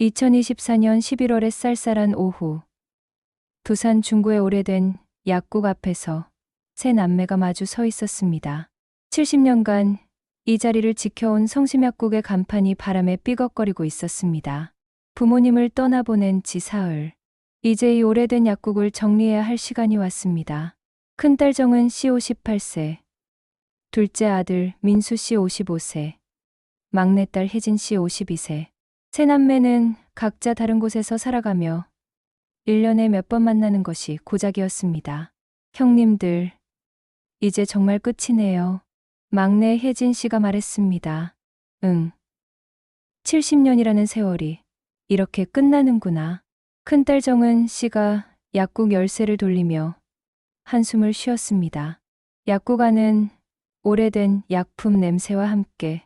2024년 11월의 쌀쌀한 오후, 부산 중구의 오래된 약국 앞에서 세 남매가 마주 서 있었습니다. 70년간 이 자리를 지켜온 성심약국의 간판이 바람에 삐걱거리고 있었습니다. 부모님을 떠나보낸 지 사흘, 이제 이 오래된 약국을 정리해야 할 시간이 왔습니다. 큰딸 정은 씨 58세, 둘째 아들 민수 씨 55세, 막내딸 혜진 씨 52세. 세 남매는 각자 다른 곳에서 살아가며 1년에 몇 번 만나는 것이 고작이었습니다. 형님들, 이제 정말 끝이네요. 막내 혜진 씨가 말했습니다. 응. 70년이라는 세월이 이렇게 끝나는구나. 큰딸 정은 씨가 약국 열쇠를 돌리며 한숨을 쉬었습니다. 약국 안은 오래된 약품 냄새와 함께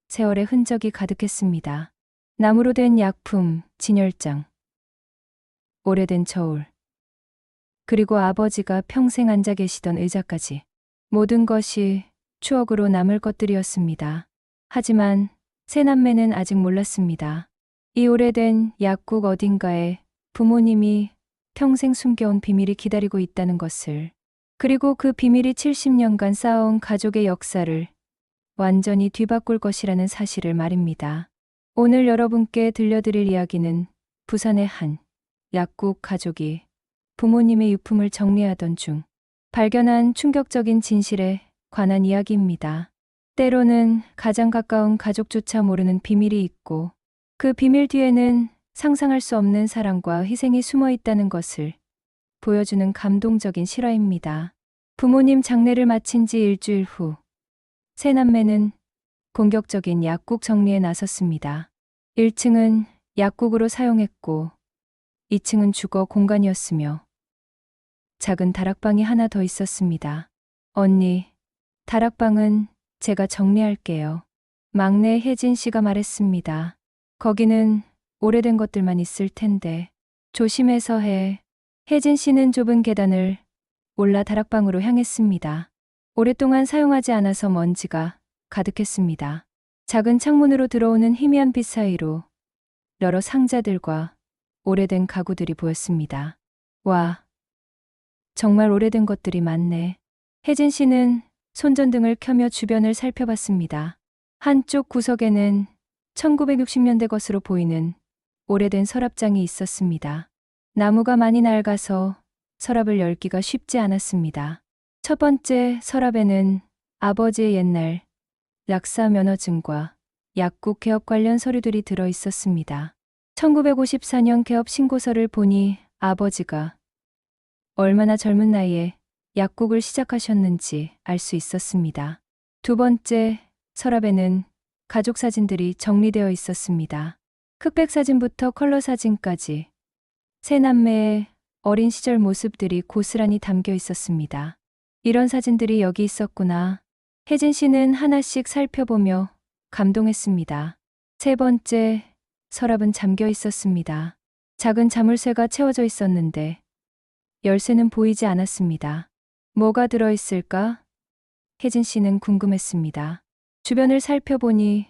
세월의 흔적이 가득했습니다. 나무로 된 약품, 진열장, 오래된 저울, 그리고 아버지가 평생 앉아 계시던 의자까지 모든 것이 추억으로 남을 것들이었습니다. 하지만 세 남매는 아직 몰랐습니다. 이 오래된 약국 어딘가에 부모님이 평생 숨겨온 비밀이 기다리고 있다는 것을, 그리고 그 비밀이 70년간 쌓아온 가족의 역사를 완전히 뒤바꿀 것이라는 사실을 말입니다. 오늘 여러분께 들려드릴 이야기는 부산의 한 약국 가족이 부모님의 유품을 정리하던 중 발견한 충격적인 진실에 관한 이야기입니다. 때로는 가장 가까운 가족조차 모르는 비밀이 있고, 그 비밀 뒤에는 상상할 수 없는 사랑과 희생이 숨어 있다는 것을 보여주는 감동적인 실화입니다. 부모님 장례를 마친 지 일주일 후, 세 남매는 본격적인 약국 정리에 나섰습니다. 1층은 약국으로 사용했고 2층은 주거 공간이었으며 작은 다락방이 하나 더 있었습니다. 언니, 다락방은 제가 정리할게요. 막내 혜진 씨가 말했습니다. 거기는 오래된 것들만 있을 텐데 조심해서 해. 혜진 씨는 좁은 계단을 올라 다락방으로 향했습니다. 오랫동안 사용하지 않아서 먼지가 가득했습니다. 작은 창문으로 들어오는 희미한 빛 사이로 여러 상자들과 오래된 가구들이 보였습니다. 와, 정말 오래된 것들이 많네. 혜진 씨는 손전등을 켜며 주변을 살펴봤습니다. 한쪽 구석에는 1960년대 것으로 보이는 오래된 서랍장이 있었습니다. 나무가 많이 낡아서 서랍을 열기가 쉽지 않았습니다. 첫 번째 서랍에는 아버지의 옛날 약사 면허증과 약국 개업 관련 서류들이 들어 있었습니다. 1954년 개업 신고서를 보니 아버지가 얼마나 젊은 나이에 약국을 시작하셨는지 알 수 있었습니다. 두 번째 서랍에는 가족 사진들이 정리되어 있었습니다. 흑백 사진부터 컬러 사진까지 세 남매의 어린 시절 모습들이 고스란히 담겨 있었습니다. 이런 사진들이 여기 있었구나. 혜진 씨는 하나씩 살펴보며 감동했습니다. 세 번째 서랍은 잠겨 있었습니다. 작은 자물쇠가 채워져 있었는데 열쇠는 보이지 않았습니다. 뭐가 들어있을까? 혜진 씨는 궁금했습니다. 주변을 살펴보니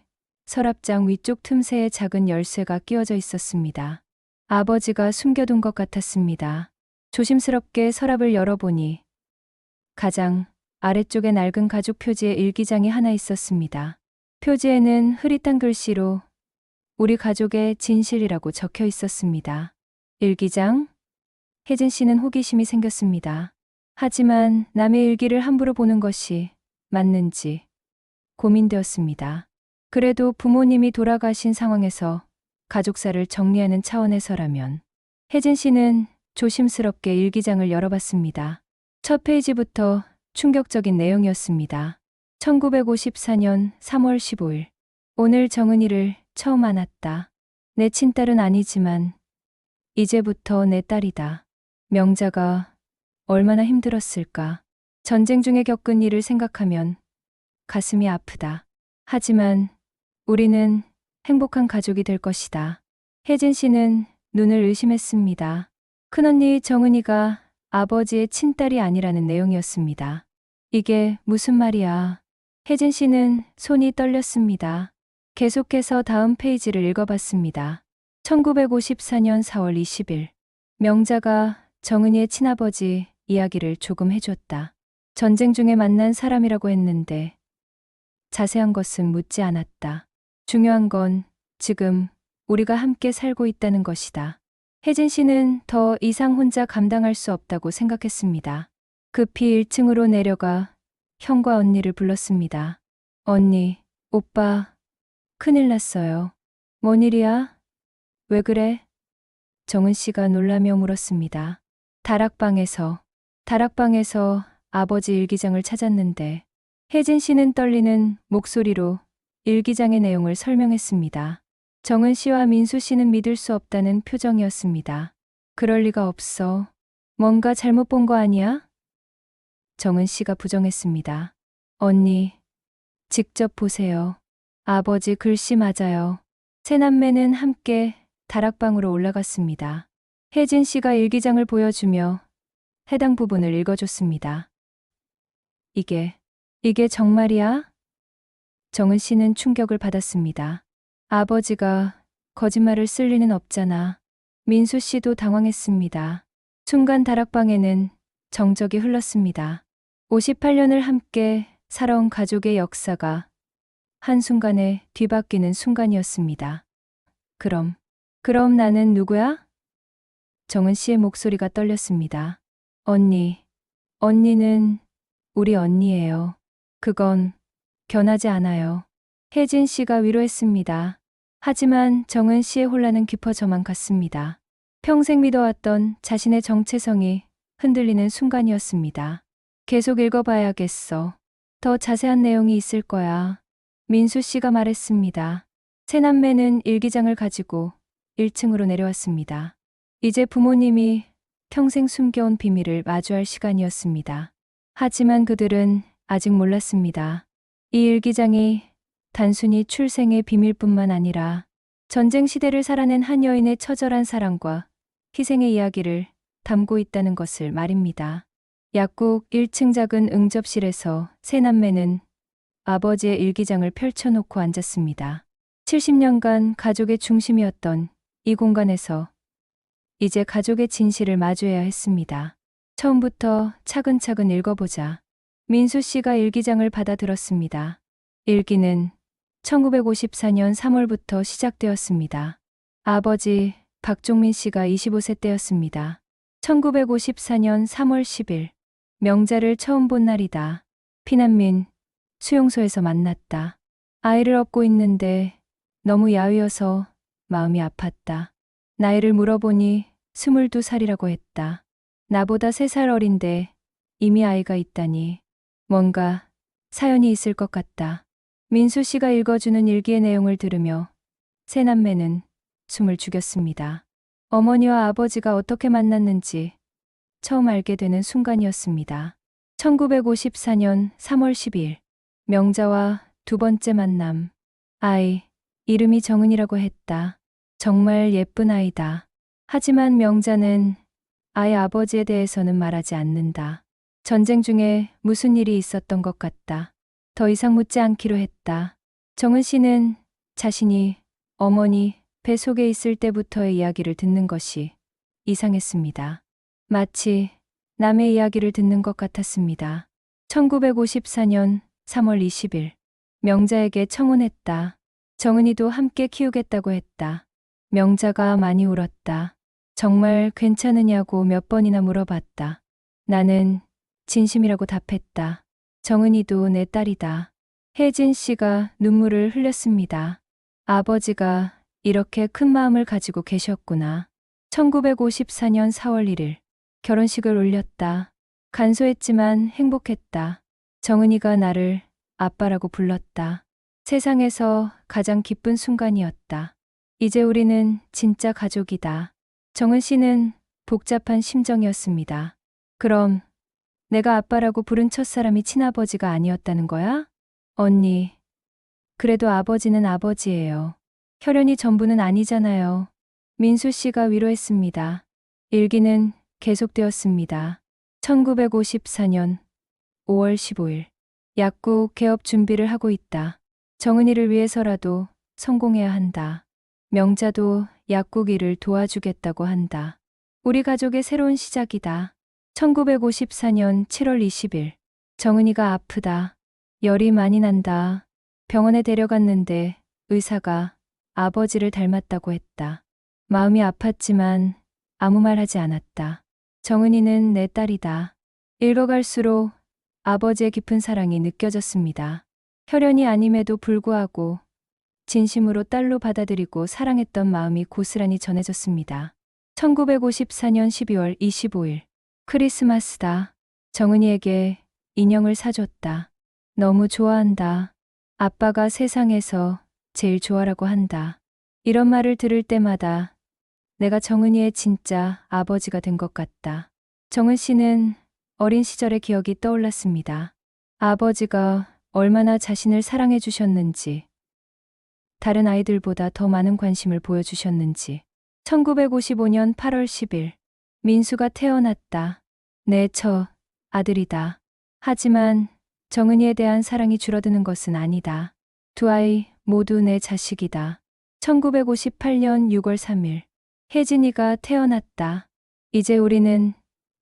서랍장 위쪽 틈새에 작은 열쇠가 끼워져 있었습니다. 아버지가 숨겨둔 것 같았습니다. 조심스럽게 서랍을 열어보니 가장 아래쪽에 낡은 가죽 표지의 일기장이 하나 있었습니다. 표지에는 흐릿한 글씨로 우리 가족의 진실이라고 적혀 있었습니다. 일기장? 혜진 씨는 호기심이 생겼습니다. 하지만 남의 일기를 함부로 보는 것이 맞는지 고민되었습니다. 그래도 부모님이 돌아가신 상황에서 가족사를 정리하는 차원에서라면 혜진 씨는 조심스럽게 일기장을 열어봤습니다. 첫 페이지부터 충격적인 내용이었습니다. 1954년 3월 15일. 오늘 정은이를 처음 안았다. 내 친딸은 아니지만 이제부터 내 딸이다. 명자가 얼마나 힘들었을까. 전쟁 중에 겪은 일을 생각하면 가슴이 아프다. 하지만 우리는 행복한 가족이 될 것이다. 혜진 씨는 눈을 의심했습니다. 큰언니 정은이가 아버지의 친딸이 아니라는 내용이었습니다. 이게 무슨 말이야. 혜진 씨는 손이 떨렸습니다. 계속해서 다음 페이지를 읽어봤습니다. 1954년 4월 20일. 명자가 정은이의 친아버지 이야기를 조금 해줬다. 전쟁 중에 만난 사람이라고 했는데 자세한 것은 묻지 않았다. 중요한 건 지금 우리가 함께 살고 있다는 것이다. 혜진 씨는 더 이상 혼자 감당할 수 없다고 생각했습니다. 급히 1층으로 내려가 형과 언니를 불렀습니다. 언니, 오빠, 큰일 났어요. 뭔 일이야? 왜 그래? 정은 씨가 놀라며 물었습니다. 다락방에서 아버지 일기장을 찾았는데 혜진 씨는 떨리는 목소리로 일기장의 내용을 설명했습니다. 정은 씨와 민수 씨는 믿을 수 없다는 표정이었습니다. 그럴 리가 없어. 뭔가 잘못 본 거 아니야? 정은 씨가 부정했습니다. 언니, 직접 보세요. 아버지 글씨 맞아요. 세 남매는 함께 다락방으로 올라갔습니다. 혜진 씨가 일기장을 보여주며 해당 부분을 읽어줬습니다. 이게 정말이야? 정은 씨는 충격을 받았습니다. 아버지가 거짓말을 쓸 리는 없잖아. 민수 씨도 당황했습니다. 순간 다락방에는 정적이 흘렀습니다. 58년을 함께 살아온 가족의 역사가 한순간에 뒤바뀌는 순간이었습니다. 그럼 나는 누구야? 정은 씨의 목소리가 떨렸습니다. 언니는 우리 언니예요. 그건 변하지 않아요. 혜진 씨가 위로했습니다. 하지만 정은 씨의 혼란은 깊어져만 갔습니다. 평생 믿어왔던 자신의 정체성이 흔들리는 순간이었습니다. 계속 읽어봐야겠어. 더 자세한 내용이 있을 거야. 민수 씨가 말했습니다. 세 남매는 일기장을 가지고 1층으로 내려왔습니다. 이제 부모님이 평생 숨겨온 비밀을 마주할 시간이었습니다. 하지만 그들은 아직 몰랐습니다. 이 일기장이 단순히 출생의 비밀뿐만 아니라 전쟁 시대를 살아낸 한 여인의 처절한 사랑과 희생의 이야기를 담고 있다는 것을 말입니다. 약국 1층 작은 응접실에서 세 남매는 아버지의 일기장을 펼쳐놓고 앉았습니다. 70년간 가족의 중심이었던 이 공간에서 이제 가족의 진실을 마주해야 했습니다. 처음부터 차근차근 읽어보자. 민수 씨가 일기장을 받아들었습니다. 일기는 1954년 3월부터 시작되었습니다. 아버지 박종민 씨가 25세 때였습니다. 1954년 3월 10일 명자를 처음 본 날이다. 피난민 수용소에서 만났다. 아이를 업고 있는데 너무 야위어서 마음이 아팠다. 나이를 물어보니 22살이라고 했다. 나보다 3살 어린데 이미 아이가 있다니 뭔가 사연이 있을 것 같다. 민수 씨가 읽어주는 일기의 내용을 들으며 세 남매는 숨을 죽였습니다. 어머니와 아버지가 어떻게 만났는지 처음 알게 되는 순간이었습니다. 1954년 3월 10일 명자와 두 번째 만남. 아이, 이름이 정은이라고 했다. 정말 예쁜 아이다. 하지만 명자는 아이 아버지에 대해서는 말하지 않는다. 전쟁 중에 무슨 일이 있었던 것 같다. 더 이상 묻지 않기로 했다. 정은 씨는 자신이 어머니 배 속에 있을 때부터의 이야기를 듣는 것이 이상했습니다. 마치 남의 이야기를 듣는 것 같았습니다. 1954년 3월 20일 명자에게 청혼했다. 정은이도 함께 키우겠다고 했다. 명자가 많이 울었다. 정말 괜찮으냐고 몇 번이나 물어봤다. 나는 진심이라고 답했다. 정은이도 내 딸이다. 혜진 씨가 눈물을 흘렸습니다. 아버지가 이렇게 큰 마음을 가지고 계셨구나. 1954년 4월 1일 결혼식을 올렸다. 간소했지만 행복했다. 정은이가 나를 아빠라고 불렀다. 세상에서 가장 기쁜 순간이었다. 이제 우리는 진짜 가족이다. 정은 씨는 복잡한 심정이었습니다. 그럼 내가 아빠라고 부른 첫사람이 친아버지가 아니었다는 거야? 언니, 그래도 아버지는 아버지예요. 혈연이 전부는 아니잖아요. 민수 씨가 위로했습니다. 일기는 계속되었습니다. 1954년 5월 15일 약국 개업 준비를 하고 있다. 정은이를 위해서라도 성공해야 한다. 명자도 약국 일을 도와주겠다고 한다. 우리 가족의 새로운 시작이다. 1954년 7월 20일. 정은이가 아프다. 열이 많이 난다. 병원에 데려갔는데 의사가 아버지를 닮았다고 했다. 마음이 아팠지만 아무 말 하지 않았다. 정은이는 내 딸이다. 읽어갈수록 아버지의 깊은 사랑이 느껴졌습니다. 혈연이 아님에도 불구하고 진심으로 딸로 받아들이고 사랑했던 마음이 고스란히 전해졌습니다. 1954년 12월 25일. 크리스마스다. 정은이에게 인형을 사줬다. 너무 좋아한다. 아빠가 세상에서 제일 좋아라고 한다. 이런 말을 들을 때마다 내가 정은이의 진짜 아버지가 된 것 같다. 정은 씨는 어린 시절의 기억이 떠올랐습니다. 아버지가 얼마나 자신을 사랑해 주셨는지, 다른 아이들보다 더 많은 관심을 보여주셨는지. 1955년 8월 10일. 민수가 태어났다. 내 첫 아들이다. 하지만 정은이에 대한 사랑이 줄어드는 것은 아니다. 두 아이 모두 내 자식이다. 1958년 6월 3일. 혜진이가 태어났다. 이제 우리는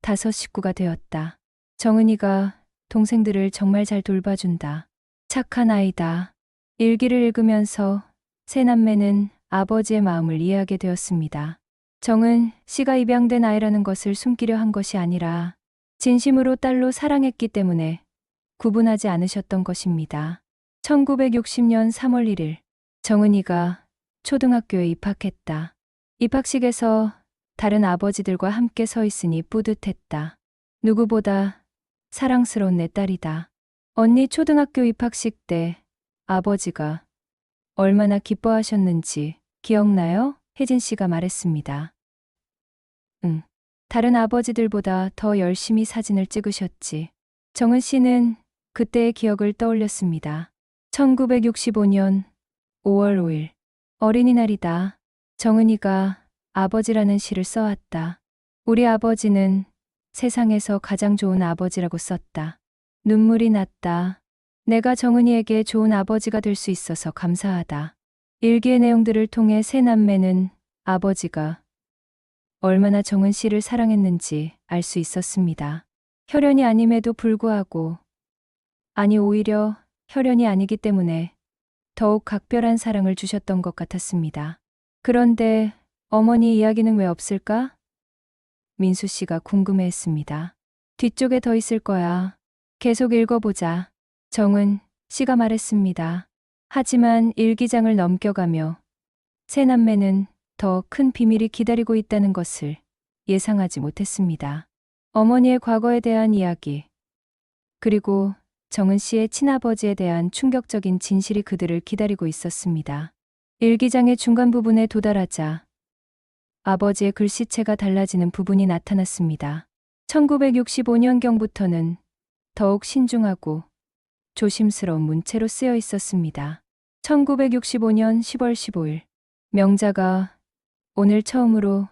5 식구가 되었다. 정은이가 동생들을 정말 잘 돌봐준다. 착한 아이다. 일기를 읽으면서 세 남매는 아버지의 마음을 이해하게 되었습니다. 정은 씨가 입양된 아이라는 것을 숨기려 한 것이 아니라 진심으로 딸로 사랑했기 때문에 구분하지 않으셨던 것입니다. 1960년 3월 1일. 정은이가 초등학교에 입학했다. 입학식에서 다른 아버지들과 함께 서 있으니 뿌듯했다. 누구보다 사랑스러운 내 딸이다. 언니 초등학교 입학식 때 아버지가 얼마나 기뻐하셨는지 기억나요? 혜진 씨가 말했습니다. 응. 다른 아버지들보다 더 열심히 사진을 찍으셨지. 정은 씨는 그때의 기억을 떠올렸습니다. 1965년 5월 5일. 어린이날이다. 정은이가 아버지라는 시를 써왔다. 우리 아버지는 세상에서 가장 좋은 아버지라고 썼다. 눈물이 났다. 내가 정은이에게 좋은 아버지가 될 수 있어서 감사하다. 일기의 내용들을 통해 세 남매는 아버지가 얼마나 정은 씨를 사랑했는지 알 수 있었습니다. 혈연이 아님에도 불구하고, 아니 오히려 혈연이 아니기 때문에 더욱 각별한 사랑을 주셨던 것 같았습니다. 그런데 어머니 이야기는 왜 없을까? 민수 씨가 궁금해했습니다. 뒤쪽에 더 있을 거야. 계속 읽어보자. 정은 씨가 말했습니다. 하지만 일기장을 넘겨가며 세 남매는 더 큰 비밀이 기다리고 있다는 것을 예상하지 못했습니다. 어머니의 과거에 대한 이야기, 그리고 정은 씨의 친아버지에 대한 충격적인 진실이 그들을 기다리고 있었습니다. 일기장의 중간 부분에 도달하자 아버지의 글씨체가 달라지는 부분이 나타났습니다. 1965년경부터는 더욱 신중하고 조심스러운 문체로 쓰여 있었습니다. 1965년 10월 15일. 명자가 오늘 처음으로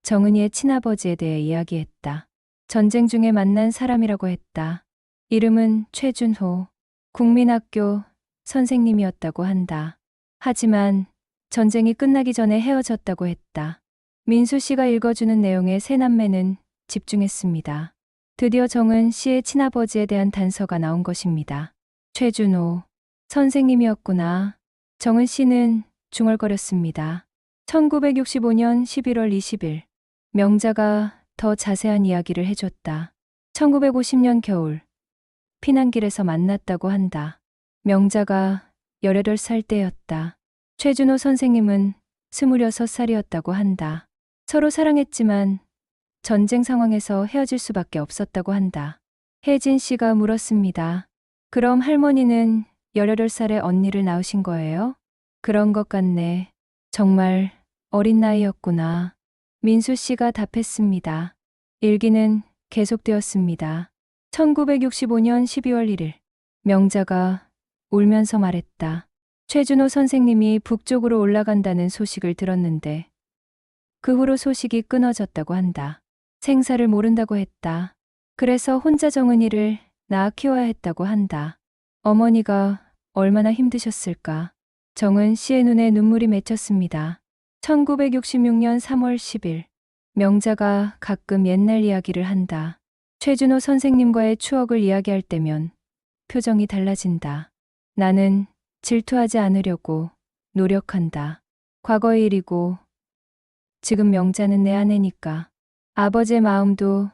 정은이의 친아버지에 대해 이야기했다. 전쟁 중에 만난 사람이라고 했다. 이름은 최준호. 국민학교 선생님이었다고 한다. 하지만 전쟁이 끝나기 전에 헤어졌다고 했다. 민수 씨가 읽어주는 내용에 세 남매는 집중했습니다. 드디어 정은 씨의 친아버지에 대한 단서가 나온 것입니다. 최준호 선생님이었구나. 정은 씨는 중얼거렸습니다. 1965년 11월 20일. 명자가 더 자세한 이야기를 해줬다. 1950년 겨울. 피난길에서 만났다고 한다. 명자가 18살 때였다. 최준호 선생님은 26살이었다고 한다. 서로 사랑했지만 전쟁 상황에서 헤어질 수밖에 없었다고 한다. 혜진 씨가 물었습니다. 그럼 할머니는 18살의 언니를 낳으신 거예요? 그런 것 같네. 정말 어린 나이였구나. 민수 씨가 답했습니다. 일기는 계속되었습니다. 1965년 12월 1일. 명자가 울면서 말했다. 최준호 선생님이 북쪽으로 올라간다는 소식을 들었는데 그 후로 소식이 끊어졌다고 한다. 생사를 모른다고 했다. 그래서 혼자 정은이를 낳아 키워야 했다고 한다. 어머니가 얼마나 힘드셨을까. 정은 씨의 눈에 눈물이 맺혔습니다. 1966년 3월 10일. 명자가 가끔 옛날 이야기를 한다. 최준호 선생님과의 추억을 이야기할 때면 표정이 달라진다. 나는 질투하지 않으려고 노력한다. 과거의 일이고 지금 명자는 내 아내니까. 아버지의 마음도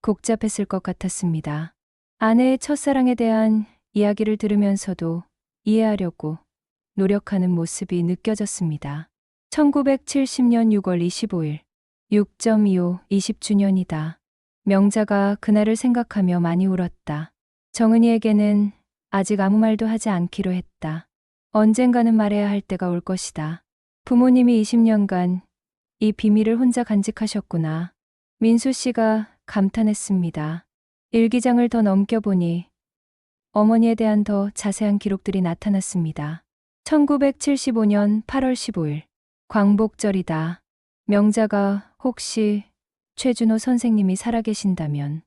복잡했을 것 같았습니다. 아내의 첫사랑에 대한 이야기를 들으면서도 이해하려고 노력하는 모습이 느껴졌습니다. 1970년 6월 25일. 6.25 20주년이다. 명자가 그날을 생각하며 많이 울었다. 정은이에게는 아직 아무 말도 하지 않기로 했다. 언젠가는 말해야 할 때가 올 것이다. 부모님이 20년간 이 비밀을 혼자 간직하셨구나. 민수 씨가 감탄했습니다. 일기장을 더 넘겨보니 어머니에 대한 더 자세한 기록들이 나타났습니다. 1975년 8월 15일. 광복절이다. 명자가 혹시 최준호 선생님이 살아계신다면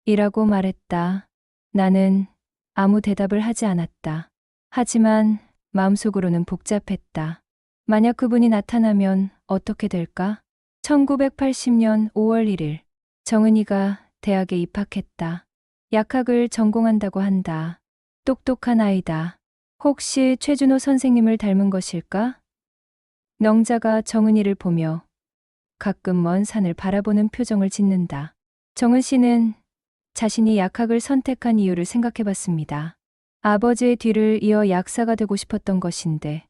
이라고 말했다. 나는 아무 대답을 하지 않았다. 하지만 마음속으로는 복잡했다. 만약 그분이 나타나면 어떻게 될까? 1980년 5월 1일. 정은이가 대학에 입학했다. 약학을 전공한다고 한다. 똑똑한 아이다. 혹시 최준호 선생님을 닮은 것일까? 명자가 정은이를 보며 가끔 먼 산을 바라보는 표정을 짓는다. 정은 씨는 자신이 약학을 선택한 이유를 생각해 봤습니다. 아버지의 뒤를 이어 약사가 되고 싶었던 것인데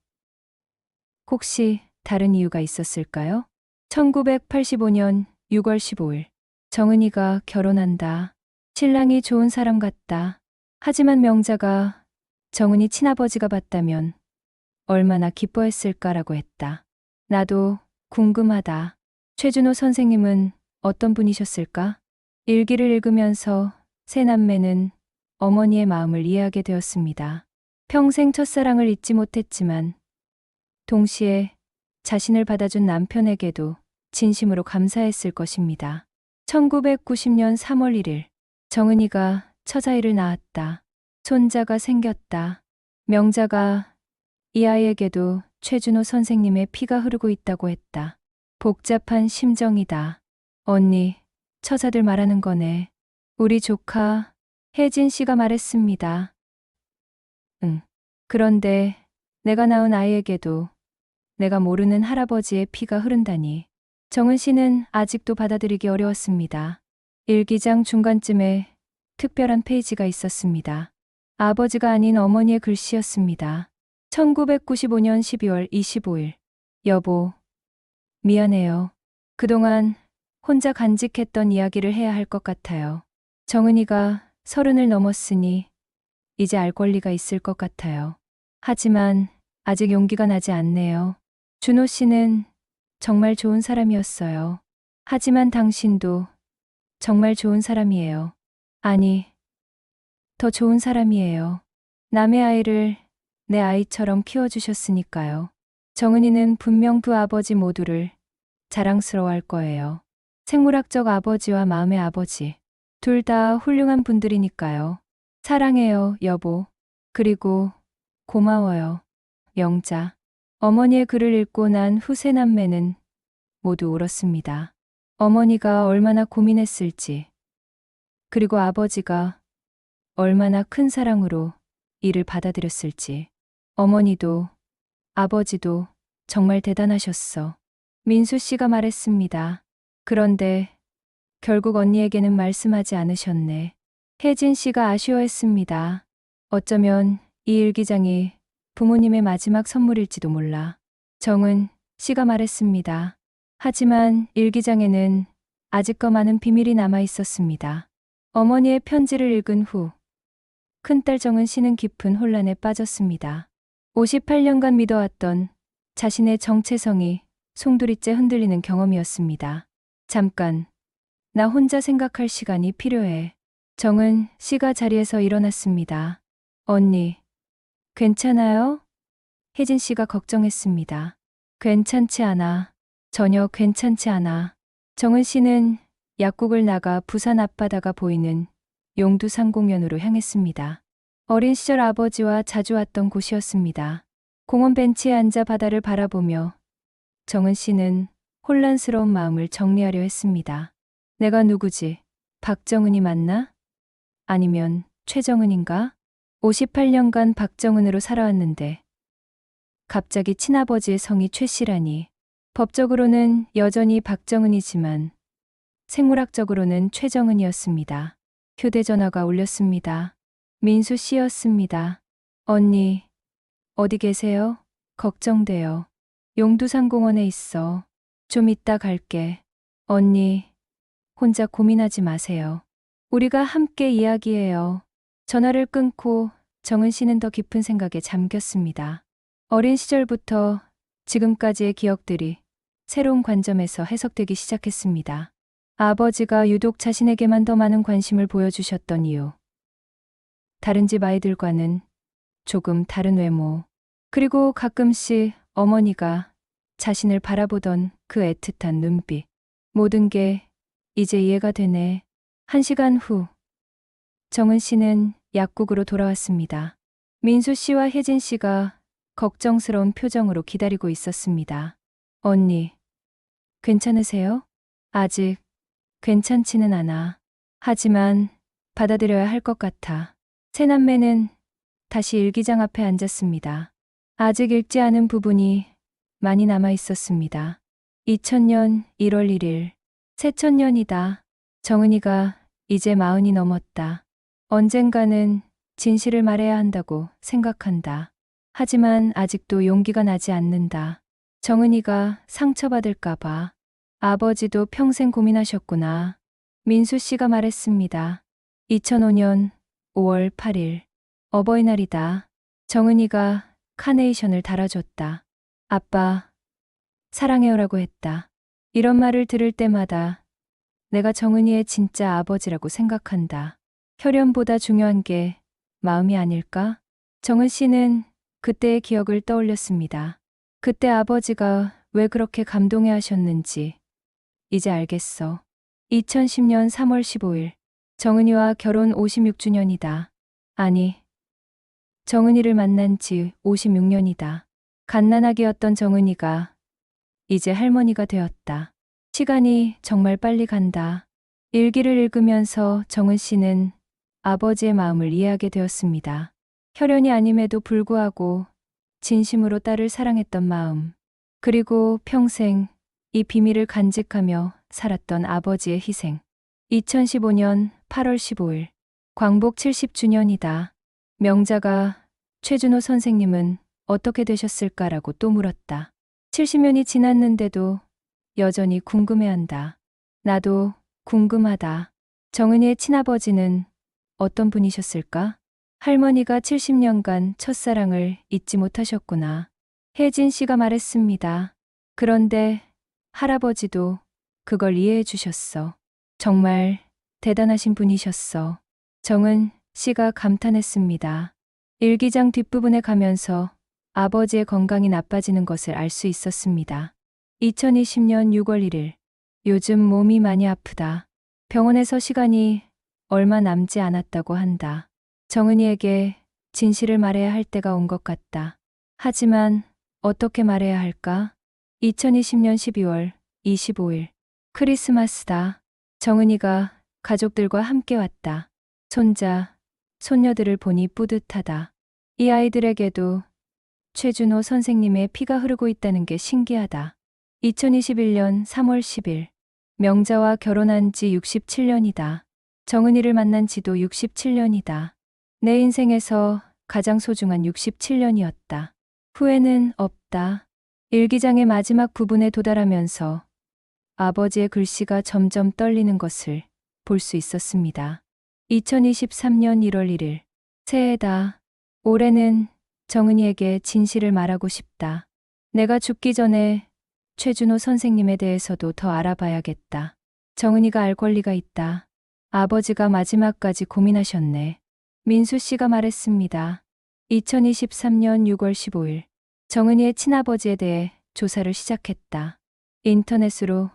혹시 다른 이유가 있었을까요? 1985년 6월 15일. 정은이가 결혼한다. 신랑이 좋은 사람 같다. 하지만 명자가 정은이 친아버지가 봤다면 얼마나 기뻐했을까라고 했다. 나도 궁금하다. 최준호 선생님은 어떤 분이셨을까? 일기를 읽으면서 세 남매는 어머니의 마음을 이해하게 되었습니다. 평생 첫사랑을 잊지 못했지만 동시에 자신을 받아준 남편에게도 진심으로 감사했을 것입니다. 1990년 3월 1일. 정은이가 처자일을 낳았다. 손자가 생겼다. 명자가 이 아이에게도 최준호 선생님의 피가 흐르고 있다고 했다. 복잡한 심정이다. 언니, 처자들 말하는 거네. 우리 조카, 혜진 씨가 말했습니다. 응. 그런데 내가 낳은 아이에게도 내가 모르는 할아버지의 피가 흐른다니. 정은 씨는 아직도 받아들이기 어려웠습니다. 일기장 중간쯤에 특별한 페이지가 있었습니다. 아버지가 아닌 어머니의 글씨였습니다. 1995년 12월 25일. 여보, 미안해요. 그동안 혼자 간직했던 이야기를 해야 할 것 같아요. 정은이가 30을 넘었으니 이제 알 권리가 있을 것 같아요. 하지만 아직 용기가 나지 않네요. 준호 씨는 정말 좋은 사람이었어요. 하지만 당신도 정말 좋은 사람이에요. 아니, 더 좋은 사람이에요. 남의 아이를 내 아이처럼 키워주셨으니까요. 정은이는 분명 두 아버지 모두를 자랑스러워할 거예요. 생물학적 아버지와 마음의 아버지. 둘 다 훌륭한 분들이니까요. 사랑해요, 여보. 그리고 고마워요, 명자. 어머니의 글을 읽고 난 후 세 남매는 모두 울었습니다. 어머니가 얼마나 고민했을지, 그리고 아버지가 얼마나 큰 사랑으로 이를 받아들였을지. 어머니도 아버지도 정말 대단하셨어. 민수 씨가 말했습니다. 그런데 결국 언니에게는 말씀하지 않으셨네. 혜진 씨가 아쉬워했습니다. 어쩌면 이 일기장이 부모님의 마지막 선물일지도 몰라. 정은 씨가 말했습니다. 하지만 일기장에는 아직도 많은 비밀이 남아 있었습니다. 어머니의 편지를 읽은 후 큰딸 정은 씨는 깊은 혼란에 빠졌습니다. 58년간 믿어왔던 자신의 정체성이 송두리째 흔들리는 경험이었습니다. 잠깐, 나 혼자 생각할 시간이 필요해. 정은 씨가 자리에서 일어났습니다. 언니, 괜찮아요? 혜진 씨가 걱정했습니다. 괜찮지 않아. 전혀 괜찮지 않아. 정은 씨는 약국을 나가 부산 앞바다가 보이는 용두상공연으로 향했습니다. 어린 시절 아버지와 자주 왔던 곳이었습니다. 공원 벤치에 앉아 바다를 바라보며 정은 씨는 혼란스러운 마음을 정리하려 했습니다. 내가 누구지? 박정은이 맞나? 아니면 최정은인가? 58년간 박정은으로 살아왔는데 갑자기 친아버지의 성이 최 씨라니. 법적으로는 여전히 박정은이지만 생물학적으로는 최정은이었습니다. 휴대전화가 울렸습니다. 민수 씨였습니다. 언니, 어디 계세요? 걱정돼요. 용두산공원에 있어. 좀 이따 갈게. 언니, 혼자 고민하지 마세요. 우리가 함께 이야기해요. 전화를 끊고 정은 씨는 더 깊은 생각에 잠겼습니다. 어린 시절부터 지금까지의 기억들이 새로운 관점에서 해석되기 시작했습니다. 아버지가 유독 자신에게만 더 많은 관심을 보여주셨던 이유. 다른 집 아이들과는 조금 다른 외모. 그리고 가끔씩 어머니가 자신을 바라보던 그 애틋한 눈빛. 모든 게 이제 이해가 되네. 1시간 후 정은 씨는 약국으로 돌아왔습니다. 민수 씨와 혜진 씨가 걱정스러운 표정으로 기다리고 있었습니다. 언니, 괜찮으세요? 아직 괜찮지는 않아. 하지만 받아들여야 할 것 같아. 새 남매는 다시 일기장 앞에 앉았습니다. 아직 읽지 않은 부분이 많이 남아 있었습니다. 2000년 1월 1일. 새천년이다. 정은이가 이제 40이 넘었다. 언젠가는 진실을 말해야 한다고 생각한다. 하지만 아직도 용기가 나지 않는다. 정은이가 상처받을까봐. 아버지도 평생 고민하셨구나. 민수 씨가 말했습니다. 2005년 5월 8일. 어버이날이다. 정은이가 카네이션을 달아줬다. 아빠, 사랑해요라고 했다. 이런 말을 들을 때마다 내가 정은이의 진짜 아버지라고 생각한다. 혈연보다 중요한 게 마음이 아닐까? 정은 씨는 그때의 기억을 떠올렸습니다. 그때 아버지가 왜 그렇게 감동해 하셨는지 이제 알겠어. 2010년 3월 15일. 정은이와 결혼 56주년이다. 아니, 정은이를 만난 지 56년이다. 갓난아기였던 정은이가 이제 할머니가 되었다. 시간이 정말 빨리 간다. 일기를 읽으면서 정은 씨는 아버지의 마음을 이해하게 되었습니다. 혈연이 아님에도 불구하고 진심으로 딸을 사랑했던 마음. 그리고 평생 이 비밀을 간직하며 살았던 아버지의 희생. 2015년 8월 15일. 광복 70주년이다. 명자가 최준호 선생님은 어떻게 되셨을까라고 또 물었다. 70년이 지났는데도 여전히 궁금해한다. 나도 궁금하다. 정은이의 친아버지는 어떤 분이셨을까? 할머니가 70년간 첫사랑을 잊지 못하셨구나. 혜진 씨가 말했습니다. 그런데 할아버지도 그걸 이해해 주셨어. 정말 대단하신 분이셨어. 정은 씨가 감탄했습니다. 일기장 뒷부분에 가면서 아버지의 건강이 나빠지는 것을 알 수 있었습니다. 2020년 6월 1일. 요즘 몸이 많이 아프다. 병원에서 시간이 얼마 남지 않았다고 한다. 정은이에게 진실을 말해야 할 때가 온 것 같다. 하지만 어떻게 말해야 할까? 2020년 12월 25일. 크리스마스다. 정은이가 가족들과 함께 왔다. 손자, 손녀들을 보니 뿌듯하다. 이 아이들에게도 최준호 선생님의 피가 흐르고 있다는 게 신기하다. 2021년 3월 10일. 명자와 결혼한 지 67년이다. 정은이를 만난 지도 67년이다. 내 인생에서 가장 소중한 67년이었다. 후회는 없다. 일기장의 마지막 부분에 도달하면서 아버지의 글씨가 점점 떨리는 것을 볼 수 있었습니다. 2023년 1월 1일. 새해다. 올해는 정은이에게 진실을 말하고 싶다. 내가 죽기 전에 최준호 선생님에 대해서도 더 알아봐야겠다. 정은이가 알 권리가 있다. 아버지가 마지막까지 고민하셨네. 민수 씨가 말했습니다. 2023년 6월 15일. 정은이의 친아버지에 대해 조사를 시작했다. 인터넷으로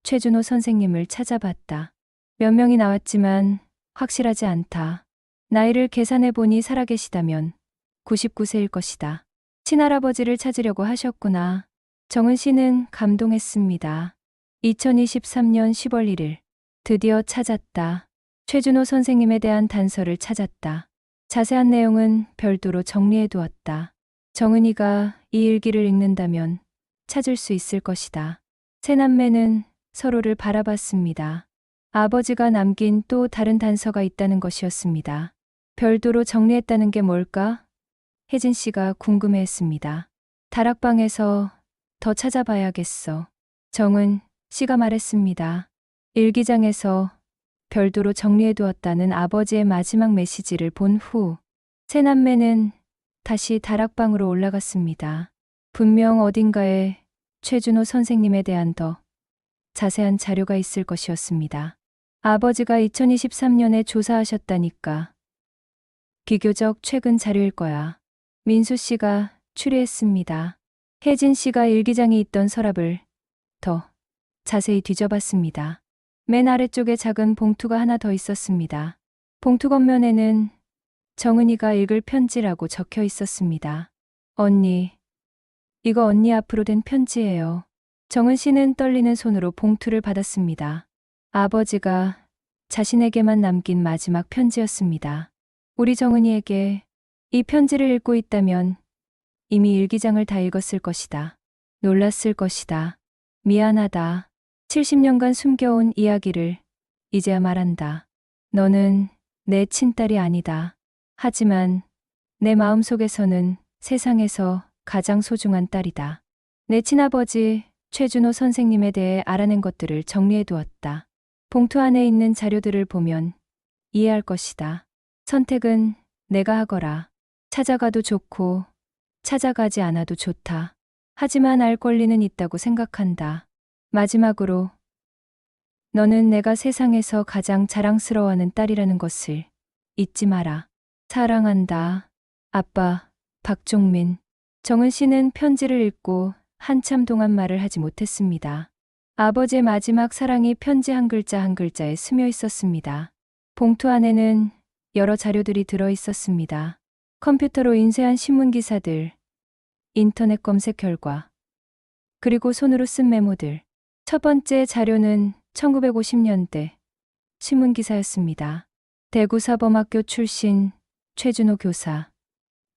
최준호 선생님을 찾아봤다. 몇 명이 나왔지만 확실하지 않다. 나이를 계산해보니 살아계시다면 99세일 것이다. 친할아버지를 찾으려고 하셨구나. 정은 씨는 감동했습니다. 2023년 10월 1일. 드디어 찾았다. 최준호 선생님에 대한 단서를 찾았다. 자세한 내용은 별도로 정리해 두었다. 정은이가 이 일기를 읽는다면 찾을 수 있을 것이다. 세 남매는 서로를 바라봤습니다. 아버지가 남긴 또 다른 단서가 있다는 것이었습니다. 별도로 정리했다는 게 뭘까? 혜진 씨가 궁금해했습니다. 다락방에서 더 찾아봐야겠어. 정은 씨가 말했습니다. 일기장에서 별도로 정리해 두었다는 아버지의 마지막 메시지를 본 후 세 남매는 다시 다락방으로 올라갔습니다. 분명 어딘가에 최준호 선생님에 대한 더 자세한 자료가 있을 것이었습니다. 아버지가 2023년에 조사하셨다니까. 비교적 최근 자료일 거야. 민수 씨가 추리했습니다. 혜진 씨가 일기장에 있던 서랍을 더 자세히 뒤져봤습니다. 맨 아래쪽에 작은 봉투가 하나 더 있었습니다. 봉투 겉면에는 정은이가 읽을 편지라고 적혀 있었습니다. 언니, 이거 언니 앞으로 된 편지예요. 정은 씨는 떨리는 손으로 봉투를 받았습니다. 아버지가 자신에게만 남긴 마지막 편지였습니다. 우리 정은이에게 이 편지를 읽고 있다면 이미 일기장을 다 읽었을 것이다. 놀랐을 것이다. 미안하다. 70년간 숨겨온 이야기를 이제야 말한다. 너는 내 친딸이 아니다. 하지만 내 마음속에서는 세상에서 가장 소중한 딸이다. 내 친아버지 최준호 선생님에 대해 알아낸 것들을 정리해 두었다. 봉투 안에 있는 자료들을 보면 이해할 것이다. 선택은 내가 하거라. 찾아가도 좋고 찾아가지 않아도 좋다. 하지만 알 권리는 있다고 생각한다. 마지막으로 너는 내가 세상에서 가장 자랑스러워하는 딸이라는 것을 잊지 마라. 사랑한다. 아빠, 박종민. 정은 씨는 편지를 읽고 한참 동안 말을 하지 못했습니다. 아버지의 마지막 사랑이 편지 한 글자 한 글자에 스며 있었습니다. 봉투 안에는 여러 자료들이 들어 있었습니다. 컴퓨터로 인쇄한 신문 기사들, 인터넷 검색 결과, 그리고 손으로 쓴 메모들. 첫 번째 자료는 1950년대 신문 기사였습니다. 대구사범학교 출신 최준호 교사,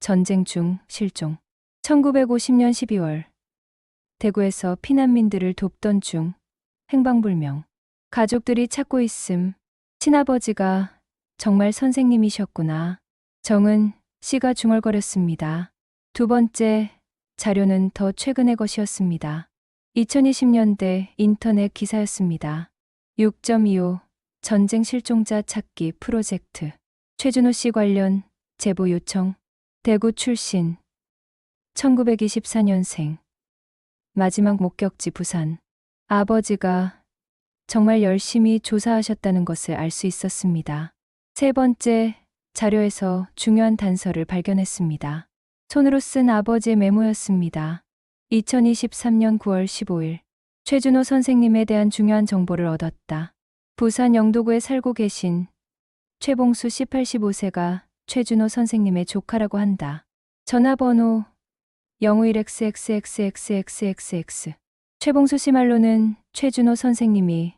전쟁 중 실종. 1950년 12월 대구에서 피난민들을 돕던 중 행방불명. 가족들이 찾고 있음. 친아버지가 정말 선생님이셨구나. 정은 씨가 중얼거렸습니다. 두 번째 자료는 더 최근의 것이었습니다. 2020년대 인터넷 기사였습니다. 6.25 전쟁 실종자 찾기 프로젝트. 최준호 씨 관련 제보 요청. 대구 출신. 1924년생. 마지막 목격지 부산. 아버지가 정말 열심히 조사하셨다는 것을 알 수 있었습니다. 세 번째 자료에서 중요한 단서를 발견했습니다. 손으로 쓴 아버지의 메모였습니다. 2023년 9월 15일. 최준호 선생님에 대한 중요한 정보를 얻었다. 부산 영도구에 살고 계신 최봉수 씨 85세가 최준호 선생님의 조카라고 한다. 전화번호 051XXXXXXX. 최봉수 씨 말로는 최준호 선생님이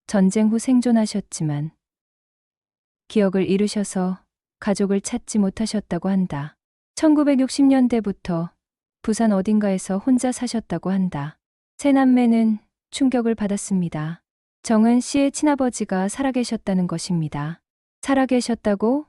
전쟁 후 생존하셨지만 기억을 잃으셔서 가족을 찾지 못하셨다고 한다. 1960년대부터 부산 어딘가에서 혼자 사셨다고 한다. 세 남매는 충격을 받았습니다. 정은 씨의 친아버지가 살아계셨다는 것입니다. 살아계셨다고?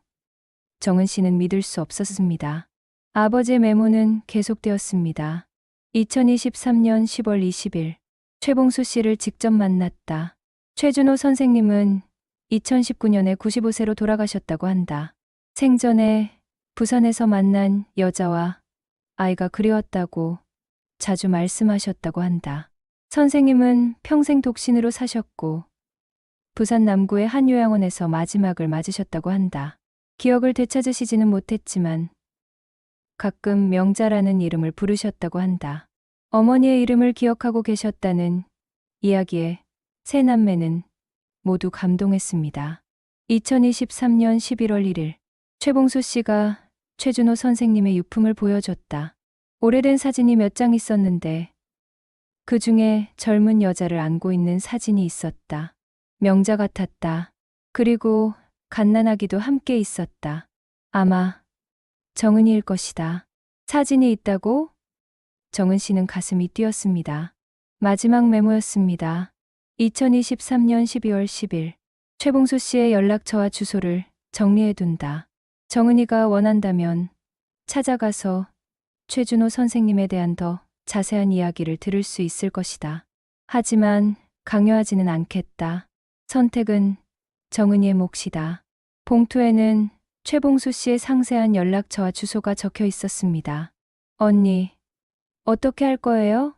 정은 씨는 믿을 수 없었습니다. 아버지의 메모는 계속되었습니다. 2023년 10월 20일. 최봉수 씨를 직접 만났다. 최준호 선생님은 2019년에 95세로 돌아가셨다고 한다. 생전에 부산에서 만난 여자와 아이가 그리웠다고 자주 말씀하셨다고 한다. 선생님은 평생 독신으로 사셨고 부산 남구의 한 요양원에서 마지막을 맞으셨다고 한다. 기억을 되찾으시지는 못했지만 가끔 명자라는 이름을 부르셨다고 한다. 어머니의 이름을 기억하고 계셨다는 이야기에 세 남매는 모두 감동했습니다. 2023년 11월 1일. 최봉수 씨가 최준호 선생님의 유품을 보여줬다. 오래된 사진이 몇 장 있었는데 그 중에 젊은 여자를 안고 있는 사진이 있었다. 명자 같았다. 그리고 갓난아기도 함께 있었다. 아마 정은이일 것이다. 사진이 있다고? 정은 씨는 가슴이 뛰었습니다. 마지막 메모였습니다. 2023년 12월 10일. 최봉수 씨의 연락처와 주소를 정리해둔다. 정은이가 원한다면 찾아가서 최준호 선생님에 대한 더 자세한 이야기를 들을 수 있을 것이다. 하지만 강요하지는 않겠다. 선택은 정은이의 몫이다. 봉투에는 최봉수 씨의 상세한 연락처와 주소가 적혀 있었습니다. 언니, 어떻게 할 거예요?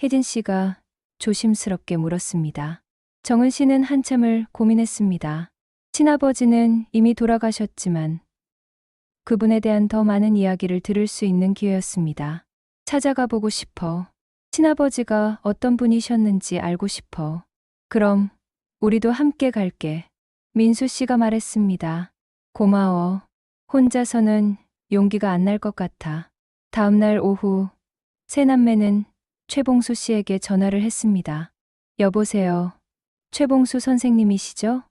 혜진 씨가 조심스럽게 물었습니다. 정은 씨는 한참을 고민했습니다. 친아버지는 이미 돌아가셨지만 그분에 대한 더 많은 이야기를 들을 수 있는 기회였습니다. 찾아가 보고 싶어. 친아버지가 어떤 분이셨는지 알고 싶어. 그럼 우리도 함께 갈게. 민수 씨가 말했습니다. 고마워. 혼자서는 용기가 안 날 것 같아. 다음 날 오후 세 남매는 최봉수 씨에게 전화를 했습니다. 여보세요. 최봉수 선생님이시죠?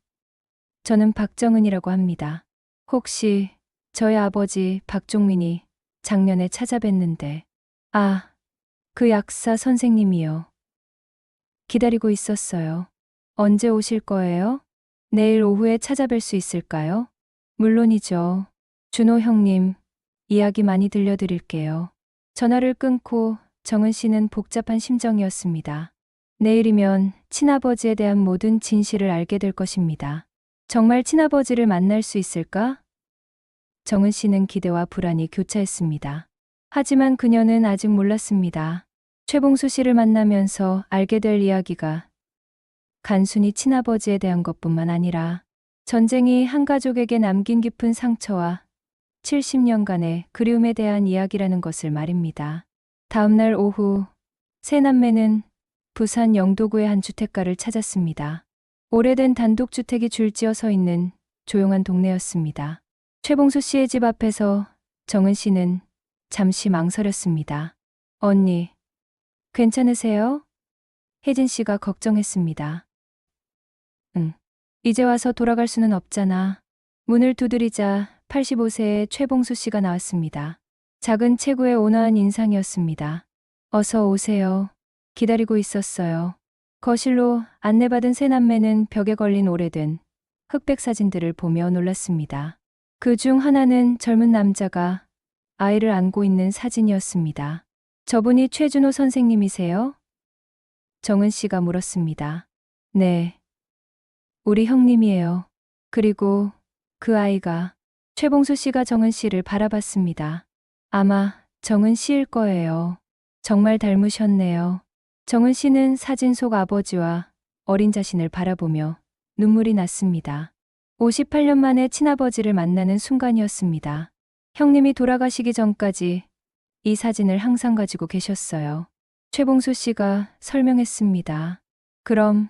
저는 박정은이라고 합니다. 혹시 저희 아버지 박종민이 작년에 찾아뵀는데, 아, 그 약사 선생님이요. 기다리고 있었어요. 언제 오실 거예요? 내일 오후에 찾아뵐 수 있을까요? 물론이죠. 준호 형님, 이야기 많이 들려드릴게요. 전화를 끊고 정은 씨는 복잡한 심정이었습니다. 내일이면 친아버지에 대한 모든 진실을 알게 될 것입니다. 정말 친아버지를 만날 수 있을까? 정은 씨는 기대와 불안이 교차했습니다. 하지만 그녀는 아직 몰랐습니다. 최봉수 씨를 만나면서 알게 될 이야기가 단순히 친아버지에 대한 것뿐만 아니라 전쟁이 한 가족에게 남긴 깊은 상처와 70년간의 그리움에 대한 이야기라는 것을 말입니다. 다음 날 오후 세 남매는 부산 영도구의 한 주택가를 찾았습니다. 오래된 단독주택이 줄지어 서 있는 조용한 동네였습니다. 최봉수 씨의 집 앞에서 정은 씨는 잠시 망설였습니다. 언니, 괜찮으세요? 혜진 씨가 걱정했습니다. 응. 이제 와서 돌아갈 수는 없잖아. 문을 두드리자 85세의 최봉수 씨가 나왔습니다. 작은 체구에 온화한 인상이었습니다. 어서 오세요. 기다리고 있었어요. 거실로 안내받은 세 남매는 벽에 걸린 오래된 흑백 사진들을 보며 놀랐습니다. 그 중 하나는 젊은 남자가 아이를 안고 있는 사진이었습니다. 저분이 최준호 선생님이세요? 정은 씨가 물었습니다. 네. 우리 형님이에요. 그리고 그 아이가 최봉수 씨가 정은 씨를 바라봤습니다. 아마 정은 씨일 거예요. 정말 닮으셨네요. 정은 씨는 사진 속 아버지와 어린 자신을 바라보며 눈물이 났습니다. 58년 만에 친아버지를 만나는 순간이었습니다. 형님이 돌아가시기 전까지 이 사진을 항상 가지고 계셨어요. 최봉수 씨가 설명했습니다. 그럼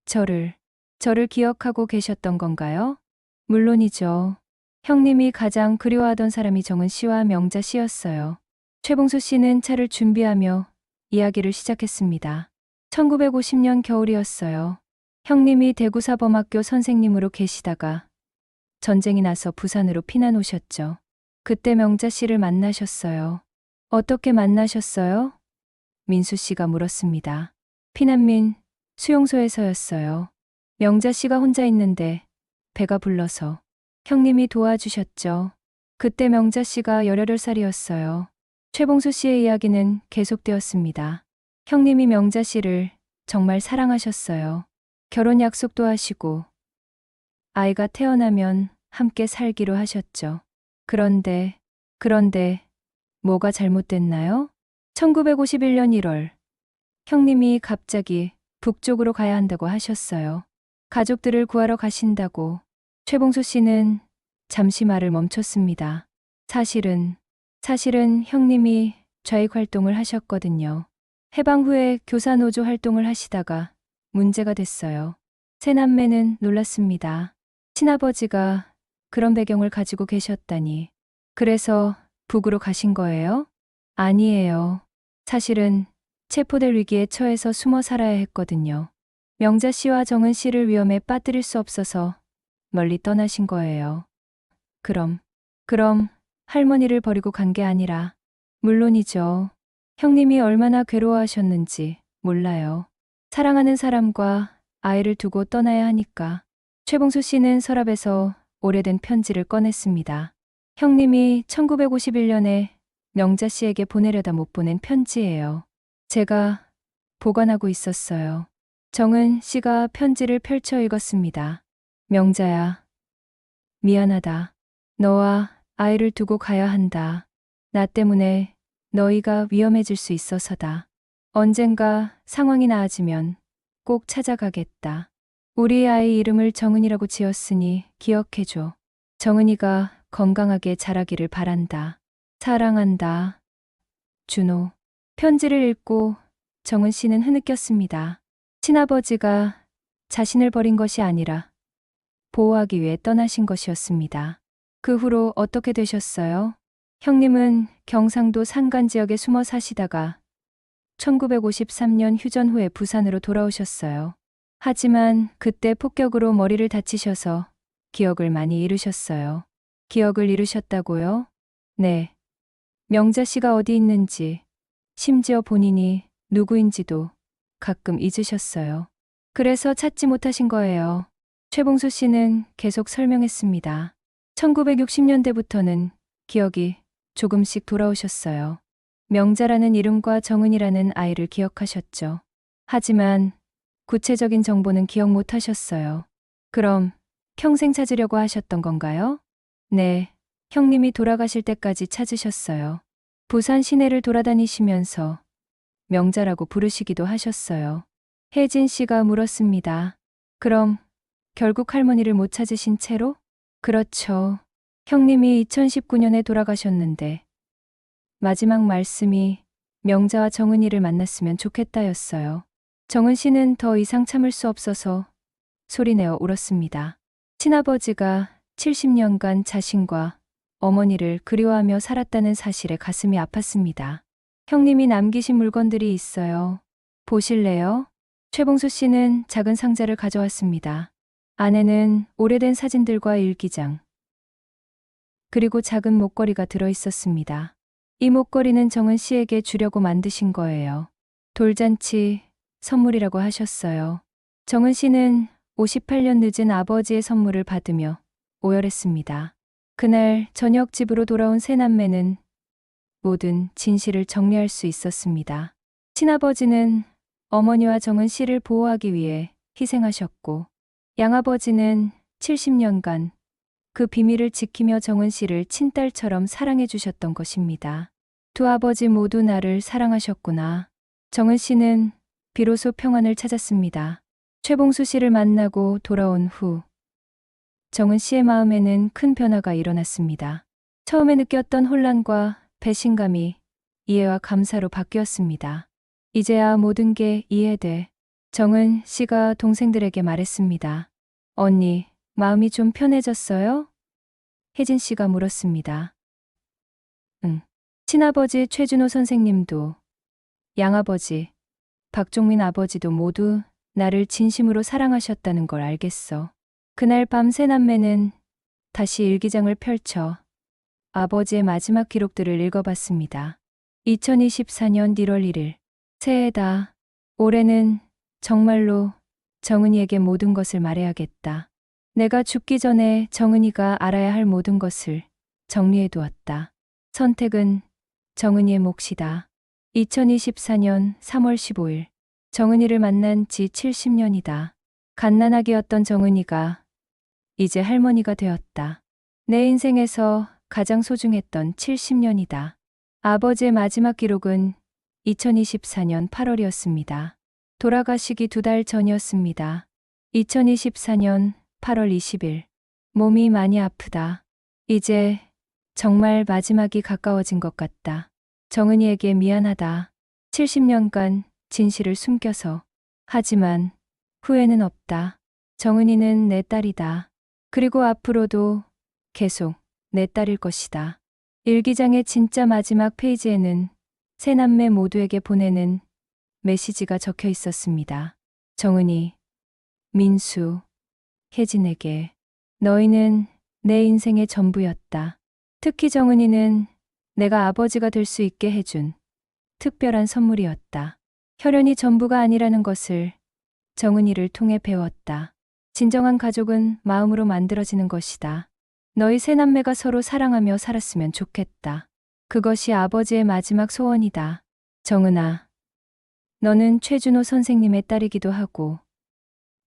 저를 기억하고 계셨던 건가요? 물론이죠. 형님이 가장 그리워하던 사람이 정은 씨와 명자 씨였어요. 최봉수 씨는 차를 준비하며 이야기를 시작했습니다. 1950년 겨울이었어요. 형님이 대구사범학교 선생님으로 계시다가 전쟁이 나서 부산으로 피난 오셨죠. 그때 명자 씨를 만나셨어요. 어떻게 만나셨어요? 민수 씨가 물었습니다. 피난민 수용소에서였어요. 명자 씨가 혼자 있는데 배가 불러서 형님이 도와주셨죠. 그때 명자 씨가 18살이었어요. 최봉수 씨의 이야기는 계속되었습니다. 형님이 명자 씨를 정말 사랑하셨어요. 결혼 약속도 하시고 아이가 태어나면 함께 살기로 하셨죠. 그런데 뭐가 잘못됐나요? 1951년 1월 형님이 갑자기 북쪽으로 가야 한다고 하셨어요. 가족들을 구하러 가신다고. 최봉수 씨는 잠시 말을 멈췄습니다. 사실은 형님이 좌익 활동을 하셨거든요. 해방 후에 교사노조 활동을 하시다가 문제가 됐어요. 세 남매는 놀랐습니다. 친아버지가 그런 배경을 가지고 계셨다니. 그래서 북으로 가신 거예요? 아니에요. 사실은 체포될 위기에 처해서 숨어 살아야 했거든요. 명자 씨와 정은 씨를 위험에 빠뜨릴 수 없어서 멀리 떠나신 거예요. 그럼 할머니를 버리고 간 게 아니라 물론이죠. 형님이 얼마나 괴로워하셨는지 몰라요. 사랑하는 사람과 아이를 두고 떠나야 하니까. 최봉수 씨는 서랍에서 오래된 편지를 꺼냈습니다. 형님이 1951년에 명자 씨에게 보내려다 못 보낸 편지예요. 제가 보관하고 있었어요. 정은 씨가 편지를 펼쳐 읽었습니다. 명자야, 미안하다. 너와 아이를 두고 가야 한다. 나 때문에 너희가 위험해질 수 있어서다. 언젠가 상황이 나아지면 꼭 찾아가겠다. 우리 아이 이름을 정은이라고 지었으니 기억해줘. 정은이가 건강하게 자라기를 바란다. 사랑한다. 준호. 편지를 읽고 정은 씨는 흐느꼈습니다. 친아버지가 자신을 버린 것이 아니라 보호하기 위해 떠나신 것이었습니다. 그 후로 어떻게 되셨어요? 형님은 경상도 산간 지역에 숨어 사시다가 1953년 휴전 후에 부산으로 돌아오셨어요. 하지만 그때 폭격으로 머리를 다치셔서 기억을 많이 잃으셨어요. 기억을 잃으셨다고요? 네. 명자 씨가 어디 있는지, 심지어 본인이 누구인지도 가끔 잊으셨어요. 그래서 찾지 못하신 거예요. 최봉수 씨는 계속 설명했습니다. 1960년대부터는 기억이 조금씩 돌아오셨어요. 명자라는 이름과 정은이라는 아이를 기억하셨죠. 하지만 구체적인 정보는 기억 못 하셨어요. 그럼 평생 찾으려고 하셨던 건가요? 네, 형님이 돌아가실 때까지 찾으셨어요. 부산 시내를 돌아다니시면서 명자라고 부르시기도 하셨어요. 혜진 씨가 물었습니다. 그럼 결국 할머니를 못 찾으신 채로? 그렇죠. 형님이 2019년에 돌아가셨는데 마지막 말씀이 명자와 정은이를 만났으면 좋겠다였어요. 정은 씨는 더 이상 참을 수 없어서 소리내어 울었습니다. 친아버지가 70년간 자신과 어머니를 그리워하며 살았다는 사실에 가슴이 아팠습니다. 형님이 남기신 물건들이 있어요. 보실래요? 최봉수 씨는 작은 상자를 가져왔습니다. 안에는 오래된 사진들과 일기장, 그리고 작은 목걸이가 들어 있었습니다. 이 목걸이는 정은 씨에게 주려고 만드신 거예요. 돌잔치 선물이라고 하셨어요. 정은 씨는 58년 늦은 아버지의 선물을 받으며 오열했습니다. 그날 저녁 집으로 돌아온 세 남매는 모든 진실을 정리할 수 있었습니다. 친아버지는 어머니와 정은 씨를 보호하기 위해 희생하셨고, 양아버지는 70년간 그 비밀을 지키며 정은 씨를 친딸처럼 사랑해 주셨던 것입니다. 두 아버지 모두 나를 사랑하셨구나. 정은 씨는 비로소 평안을 찾았습니다. 최봉수 씨를 만나고 돌아온 후 정은 씨의 마음에는 큰 변화가 일어났습니다. 처음에 느꼈던 혼란과 배신감이 이해와 감사로 바뀌었습니다. 이제야 모든 게 이해돼. 정은 씨가 동생들에게 말했습니다. 언니, 마음이 좀 편해졌어요? 혜진 씨가 물었습니다. 응. 친아버지 최준호 선생님도, 양아버지, 박종민 아버지도 모두 나를 진심으로 사랑하셨다는 걸 알겠어. 그날 밤 세 남매는 다시 일기장을 펼쳐 아버지의 마지막 기록들을 읽어봤습니다. 2024년 1월 1일. 새해다. 올해는 정말로 정은이에게 모든 것을 말해야겠다. 내가 죽기 전에 정은이가 알아야 할 모든 것을 정리해 두었다. 선택은 정은이의 몫이다. 2024년 3월 15일. 정은이를 만난 지 70년이다. 갓난아기였던 정은이가 이제 할머니가 되었다. 내 인생에서 가장 소중했던 70년이다. 아버지의 마지막 기록은 2024년 8월이었습니다. 돌아가시기 2달 전이었습니다. 2024년 8월 20일. 몸이 많이 아프다. 이제 정말 마지막이 가까워진 것 같다. 정은이에게 미안하다. 70년간 진실을 숨겨서. 하지만 후회는 없다. 정은이는 내 딸이다. 그리고 앞으로도 계속 내 딸일 것이다. 일기장의 진짜 마지막 페이지에는 세 남매 모두에게 보내는 메시지가 적혀 있었습니다. 정은이, 민수, 혜진에게. 너희는 내 인생의 전부였다. 특히 정은이는 내가 아버지가 될 수 있게 해준 특별한 선물이었다. 혈연이 전부가 아니라는 것을 정은이를 통해 배웠다. 진정한 가족은 마음으로 만들어지는 것이다. 너희 세 남매가 서로 사랑하며 살았으면 좋겠다. 그것이 아버지의 마지막 소원이다. 정은아, 너는 최준호 선생님의 딸이기도 하고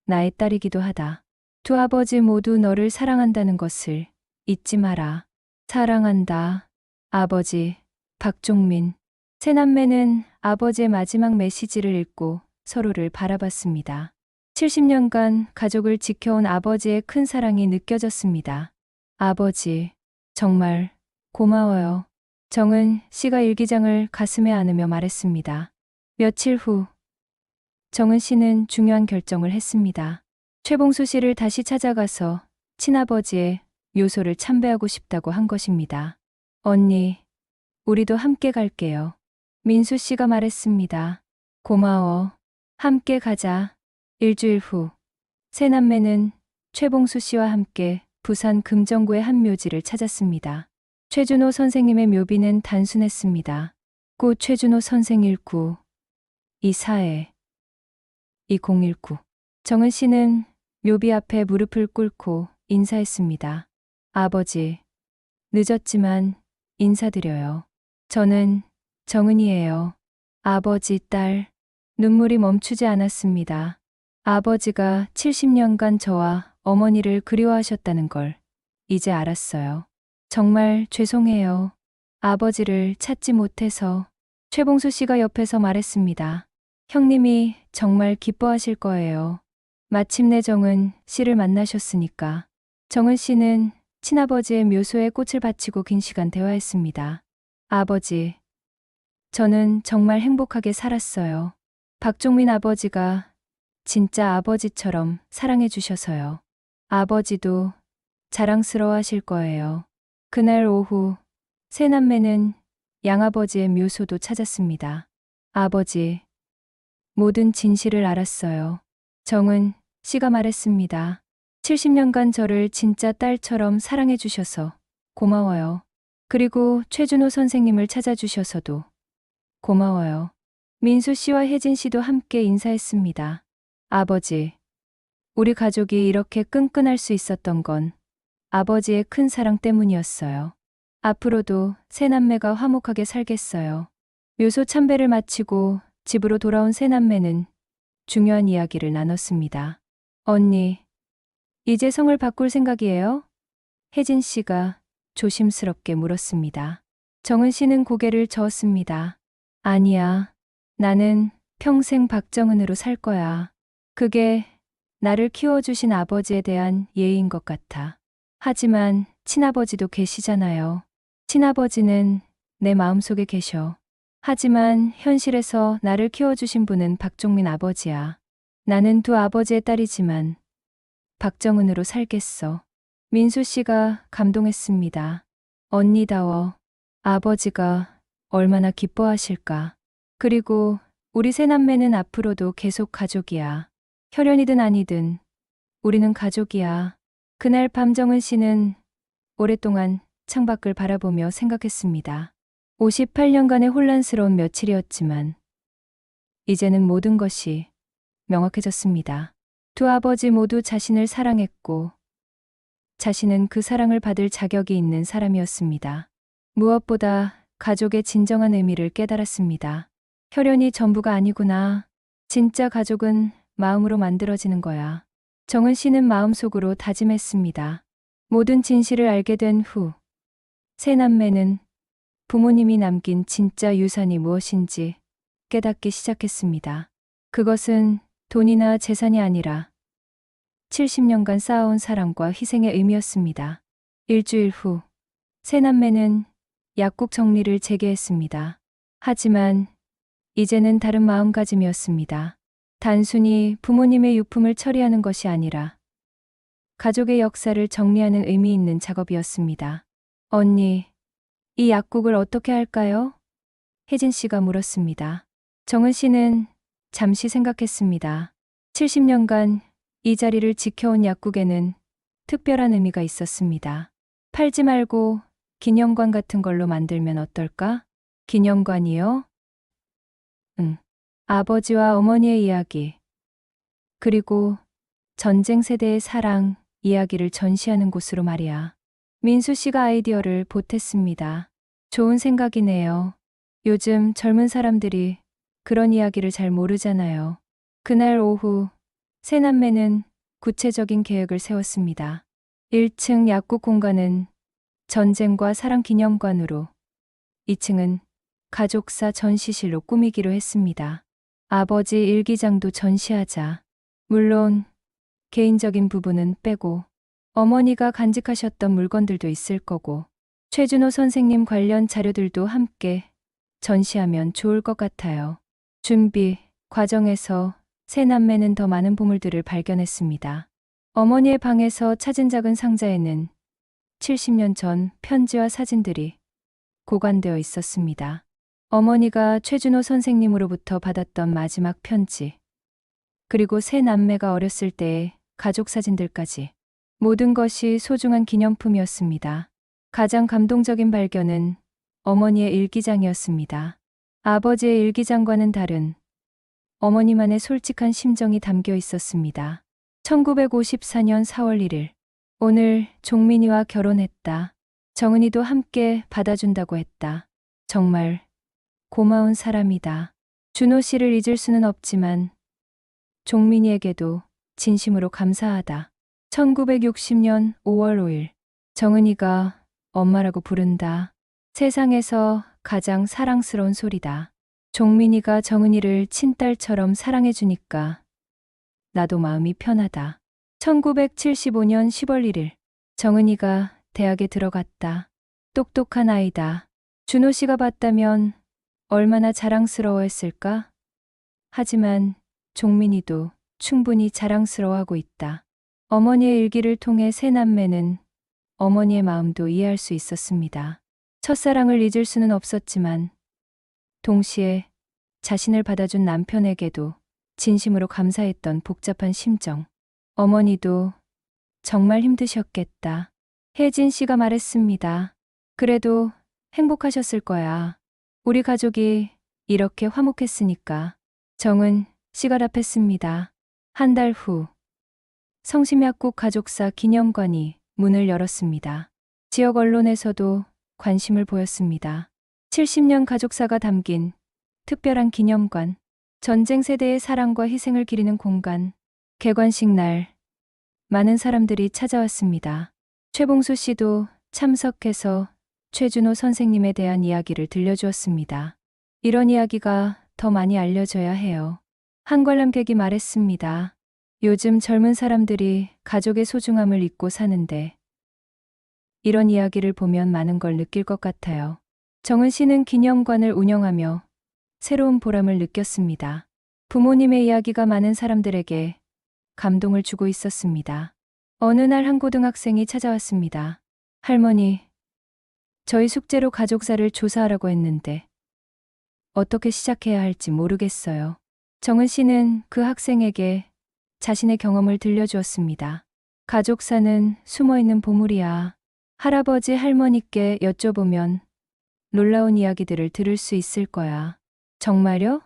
나의 딸이기도 하다. 두 아버지 모두 너를 사랑한다는 것을 잊지 마라. 사랑한다. 아버지, 박종민. 세 남매는 아버지의 마지막 메시지를 읽고 서로를 바라봤습니다. 70년간 가족을 지켜온 아버지의 큰 사랑이 느껴졌습니다. 아버지, 정말 고마워요. 정은 씨가 일기장을 가슴에 안으며 말했습니다. 며칠 후, 정은 씨는 중요한 결정을 했습니다. 최봉수 씨를 다시 찾아가서 친아버지의 묘소를 참배하고 싶다고 한 것입니다. 언니, 우리도 함께 갈게요. 민수 씨가 말했습니다. 고마워. 함께 가자. 일주일 후, 세 남매는 최봉수 씨와 함께 부산 금정구의 한 묘지를 찾았습니다. 최준호 선생님의 묘비는 단순했습니다. 고 최준호 선생 19, 24에 2019. 정은 씨는 묘비 앞에 무릎을 꿇고 인사했습니다. 아버지, 늦었지만 인사드려요. 저는 정은이에요. 아버지, 딸. 눈물이 멈추지 않았습니다. 아버지가 70년간 저와 어머니를 그리워하셨다는 걸 이제 알았어요. 정말 죄송해요. 아버지를 찾지 못해서. 최봉수 씨가 옆에서 말했습니다. 형님이 정말 기뻐하실 거예요. 마침내 정은 씨를 만나셨으니까. 정은 씨는 친아버지의 묘소에 꽃을 바치고 긴 시간 대화했습니다. 아버지, 저는 정말 행복하게 살았어요. 박종민 아버지가 진짜 아버지처럼 사랑해 주셔서요. 아버지도 자랑스러워 하실 거예요. 그날 오후, 세 남매는 양아버지의 묘소도 찾았습니다. 아버지, 모든 진실을 알았어요. 정은 씨가 말했습니다. 70년간 저를 진짜 딸처럼 사랑해 주셔서 고마워요. 그리고 최준호 선생님을 찾아주셔서도 고마워요. 민수 씨와 혜진 씨도 함께 인사했습니다. 아버지, 우리 가족이 이렇게 끈끈할 수 있었던 건 아버지의 큰 사랑 때문이었어요. 앞으로도 세 남매가 화목하게 살겠어요. 묘소 참배를 마치고 집으로 돌아온 세 남매는 중요한 이야기를 나눴습니다. 언니, 이제 성을 바꿀 생각이에요? 혜진 씨가 조심스럽게 물었습니다. 정은 씨는 고개를 저었습니다. 아니야. 나는 평생 박정은으로 살 거야. 그게 나를 키워주신 아버지에 대한 예의인 것 같아. 하지만 친아버지도 계시잖아요. 친아버지는 내 마음속에 계셔. 하지만 현실에서 나를 키워주신 분은 박종민 아버지야. 나는 두 아버지의 딸이지만 박정은으로 살겠어. 민수 씨가 감동했습니다. 언니다워. 아버지가 얼마나 기뻐하실까. 그리고 우리 세 남매는 앞으로도 계속 가족이야. 혈연이든 아니든 우리는 가족이야. 그날 밤 정은 씨는 오랫동안 창밖을 바라보며 생각했습니다. 58년간의 혼란스러운 며칠이었지만 이제는 모든 것이 명확해졌습니다. 두 아버지 모두 자신을 사랑했고 자신은 그 사랑을 받을 자격이 있는 사람이었습니다. 무엇보다 가족의 진정한 의미를 깨달았습니다. 혈연이 전부가 아니구나. 진짜 가족은 마음으로 만들어지는 거야. 정은 씨는 마음속으로 다짐했습니다. 모든 진실을 알게 된 후, 세 남매는 부모님이 남긴 진짜 유산이 무엇인지 깨닫기 시작했습니다. 그것은 돈이나 재산이 아니라 70년간 쌓아온 사랑과 희생의 의미였습니다. 일주일 후, 세 남매는 약국 정리를 재개했습니다. 하지만 이제는 다른 마음가짐이었습니다. 단순히 부모님의 유품을 처리하는 것이 아니라 가족의 역사를 정리하는 의미 있는 작업이었습니다. 언니, 이 약국을 어떻게 할까요? 혜진 씨가 물었습니다. 정은 씨는 잠시 생각했습니다. 70년간 이 자리를 지켜온 약국에는 특별한 의미가 있었습니다. 팔지 말고 기념관 같은 걸로 만들면 어떨까? 기념관이요? 응. 아버지와 어머니의 이야기, 그리고 전쟁 세대의 사랑 이야기를 전시하는 곳으로 말이야. 민수 씨가 아이디어를 보탰습니다. 좋은 생각이네요. 요즘 젊은 사람들이 그런 이야기를 잘 모르잖아요. 그날 오후 세 남매는 구체적인 계획을 세웠습니다. 1층 약국 공간은 전쟁과 사랑 기념관으로, 2층은 가족사 전시실로 꾸미기로 했습니다. 아버지 일기장도 전시하자. 물론 개인적인 부분은 빼고 어머니가 간직하셨던 물건들도 있을 거고 최준호 선생님 관련 자료들도 함께 전시하면 좋을 것 같아요. 준비 과정에서 세 남매는 더 많은 보물들을 발견했습니다. 어머니의 방에서 찾은 작은 상자에는 70년 전 편지와 사진들이 보관되어 있었습니다. 어머니가 최준호 선생님으로부터 받았던 마지막 편지, 그리고 세 남매가 어렸을 때의 가족 사진들까지 모든 것이 소중한 기념품이었습니다. 가장 감동적인 발견은 어머니의 일기장이었습니다. 아버지의 일기장과는 다른 어머니만의 솔직한 심정이 담겨 있었습니다. 1954년 4월 1일. 오늘 종민이와 결혼했다. 정은이도 함께 받아준다고 했다. 정말 고마운 사람이다. 준호 씨를 잊을 수는 없지만 종민이에게도 진심으로 감사하다. 1960년 5월 5일. 정은이가 엄마라고 부른다. 세상에서 가장 사랑스러운 소리다. 종민이가 정은이를 친딸처럼 사랑해주니까 나도 마음이 편하다. 1975년 10월 1일. 정은이가 대학에 들어갔다. 똑똑한 아이다. 준호 씨가 봤다면 얼마나 자랑스러워했을까? 하지만 종민이도 충분히 자랑스러워하고 있다. 어머니의 일기를 통해 세 남매는 어머니의 마음도 이해할 수 있었습니다. 첫사랑을 잊을 수는 없었지만 동시에 자신을 받아준 남편에게도 진심으로 감사했던 복잡한 심정. 어머니도 정말 힘드셨겠다. 혜진 씨가 말했습니다. 그래도 행복하셨을 거야. 우리 가족이 이렇게 화목했으니까. 정은 씨가 답했습니다. 한 달 후 성심약국 가족사 기념관이 문을 열었습니다. 지역 언론에서도 관심을 보였습니다. 70년 가족사가 담긴 특별한 기념관, 전쟁 세대의 사랑과 희생을 기리는 공간. 개관식 날 많은 사람들이 찾아왔습니다. 최봉수 씨도 참석해서 최준호 선생님에 대한 이야기를 들려주었습니다. 이런 이야기가 더 많이 알려져야 해요. 한 관람객이 말했습니다. 요즘 젊은 사람들이 가족의 소중함을 잊고 사는데 이런 이야기를 보면 많은 걸 느낄 것 같아요. 정은 씨는 기념관을 운영하며 새로운 보람을 느꼈습니다. 부모님의 이야기가 많은 사람들에게 감동을 주고 있었습니다. 어느 날 한 고등학생이 찾아왔습니다. 할머니, 저희 숙제로 가족사를 조사하라고 했는데 어떻게 시작해야 할지 모르겠어요. 정은 씨는 그 학생에게 자신의 경험을 들려주었습니다. 가족사는 숨어있는 보물이야. 할아버지 할머니께 여쭤보면 놀라운 이야기들을 들을 수 있을 거야. 정말요?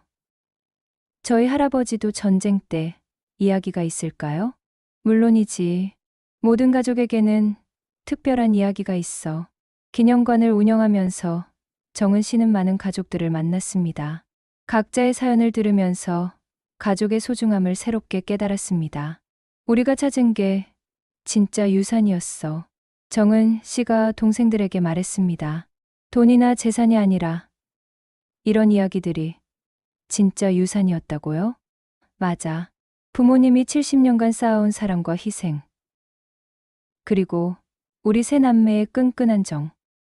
저희 할아버지도 전쟁 때 이야기가 있을까요? 물론이지. 모든 가족에게는 특별한 이야기가 있어. 기념관을 운영하면서 정은 씨는 많은 가족들을 만났습니다. 각자의 사연을 들으면서 가족의 소중함을 새롭게 깨달았습니다. 우리가 찾은 게 진짜 유산이었어. 정은 씨가 동생들에게 말했습니다. 돈이나 재산이 아니라 이런 이야기들이 진짜 유산이었다고요? 맞아. 부모님이 70년간 쌓아온 사랑과 희생. 그리고 우리 세 남매의 끈끈한 정.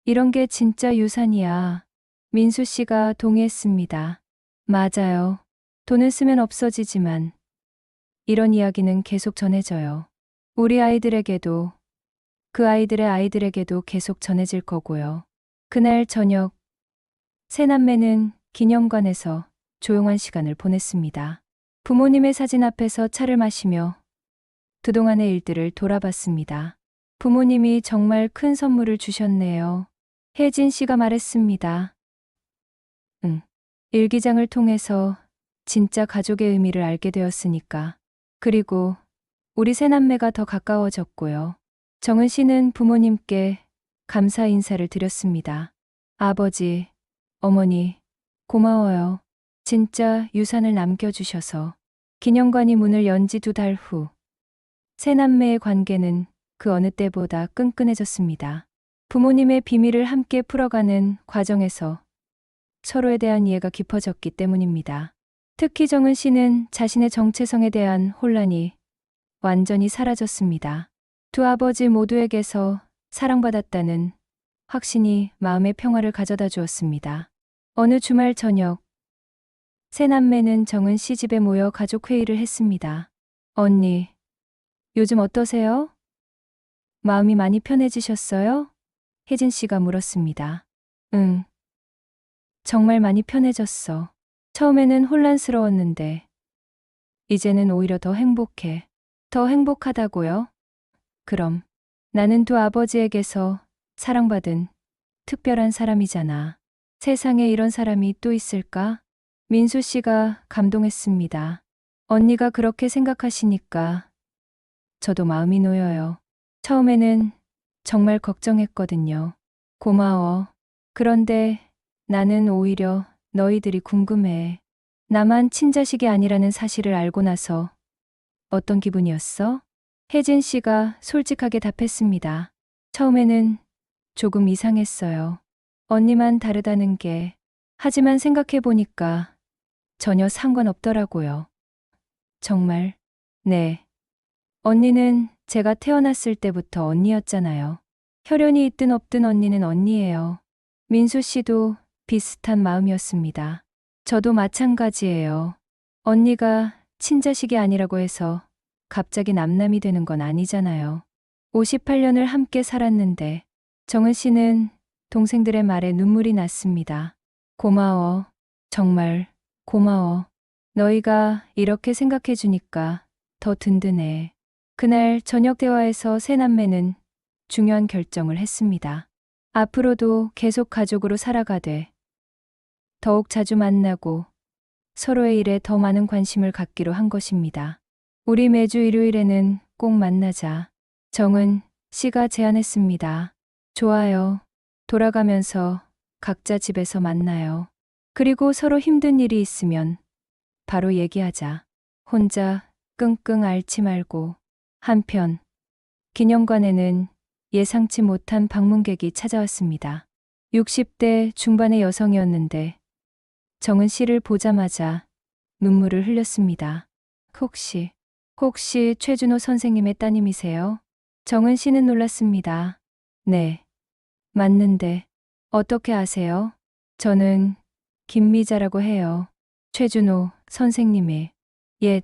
이런 게 진짜 유산이야. 민수 씨가 동의했습니다. 맞아요. 돈을 쓰면 없어지지만 이런 이야기는 계속 전해져요. 우리 아이들에게도 그 아이들의 아이들에게도 계속 전해질 거고요. 그날 저녁 세 남매는 기념관에서 조용한 시간을 보냈습니다. 부모님의 사진 앞에서 차를 마시며 그동안의 일들을 돌아봤습니다. 부모님이 정말 큰 선물을 주셨네요. 혜진 씨가 말했습니다. 응. 일기장을 통해서 진짜 가족의 의미를 알게 되었으니까. 그리고 우리 새남매가 더 가까워졌고요. 정은 씨는 부모님께 감사 인사를 드렸습니다. 아버지, 어머니, 고마워요. 진짜 유산을 남겨주셔서. 기념관이 문을 연 지 2달 후, 새남매의 관계는 그 어느 때보다 끈끈해졌습니다. 부모님의 비밀을 함께 풀어가는 과정에서 서로에 대한 이해가 깊어졌기 때문입니다. 특히 정은 씨는 자신의 정체성에 대한 혼란이 완전히 사라졌습니다. 두 아버지 모두에게서 사랑받았다는 확신이 마음의 평화를 가져다 주었습니다. 어느 주말 저녁, 새남매는 정은 씨 집에 모여 가족 회의를 했습니다. 언니, 요즘 어떠세요? 마음이 많이 편해지셨어요? 혜진 씨가 물었습니다. 응. 정말 많이 편해졌어. 처음에는 혼란스러웠는데, 이제는 오히려 더 행복해. 더 행복하다고요? 그럼, 나는 두 아버지에게서 사랑받은 특별한 사람이잖아. 세상에 이런 사람이 또 있을까? 민수 씨가 감동했습니다. 언니가 그렇게 생각하시니까 저도 마음이 놓여요. 처음에는 정말 걱정했거든요. 고마워. 그런데 나는 오히려 너희들이 궁금해. 나만 친자식이 아니라는 사실을 알고 나서 어떤 기분이었어? 혜진 씨가 솔직하게 답했습니다. 처음에는 조금 이상했어요. 언니만 다르다는 게. 하지만 생각해보니까 전혀 상관없더라고요. 정말. 네. 언니는 제가 태어났을 때부터 언니였잖아요. 혈연이 있든 없든 언니는 언니예요. 민수 씨도 비슷한 마음이었습니다. 저도 마찬가지예요. 언니가 친자식이 아니라고 해서 갑자기 남남이 되는 건 아니잖아요. 58년을 함께 살았는데 정은 씨는 동생들의 말에 눈물이 났습니다. 고마워. 정말 고마워. 너희가 이렇게 생각해 주니까 더 든든해. 그날 저녁 대화에서 새 남매는 중요한 결정을 했습니다. 앞으로도 계속 가족으로 살아가되 더욱 자주 만나고 서로의 일에 더 많은 관심을 갖기로 한 것입니다. 우리 매주 일요일에는 꼭 만나자. 정은 씨가 제안했습니다. 좋아요. 돌아가면서 각자 집에서 만나요. 그리고 서로 힘든 일이 있으면 바로 얘기하자. 혼자 끙끙 앓지 말고. 한편 기념관에는 예상치 못한 방문객이 찾아왔습니다. 60대 중반의 여성이었는데 정은 씨를 보자마자 눈물을 흘렸습니다. 혹시 최준호 선생님의 따님이세요? 정은 씨는 놀랐습니다. 네, 맞는데 어떻게 아세요? 저는 김미자라고 해요. 최준호 선생님의 옛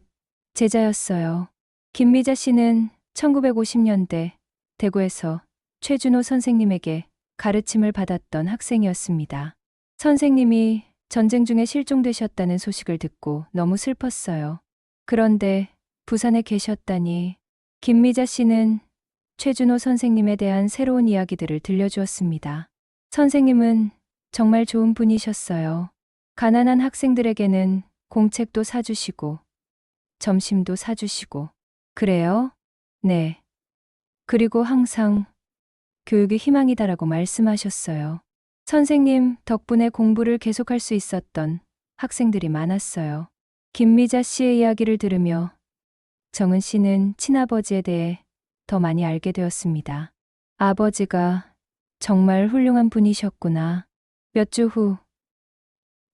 제자였어요. 김미자 씨는 1950년대 대구에서 최준호 선생님에게 가르침을 받았던 학생이었습니다. 선생님이 전쟁 중에 실종되셨다는 소식을 듣고 너무 슬펐어요. 그런데 부산에 계셨다니. 김미자 씨는 최준호 선생님에 대한 새로운 이야기들을 들려주었습니다. 선생님은 정말 좋은 분이셨어요. 가난한 학생들에게는 공책도 사주시고 점심도 사주시고. 그래요? 네. 그리고 항상 교육이 희망이다라고 말씀하셨어요. 선생님 덕분에 공부를 계속할 수 있었던 학생들이 많았어요. 김미자 씨의 이야기를 들으며 정은 씨는 친아버지에 대해 더 많이 알게 되었습니다. 아버지가 정말 훌륭한 분이셨구나. 몇 주 후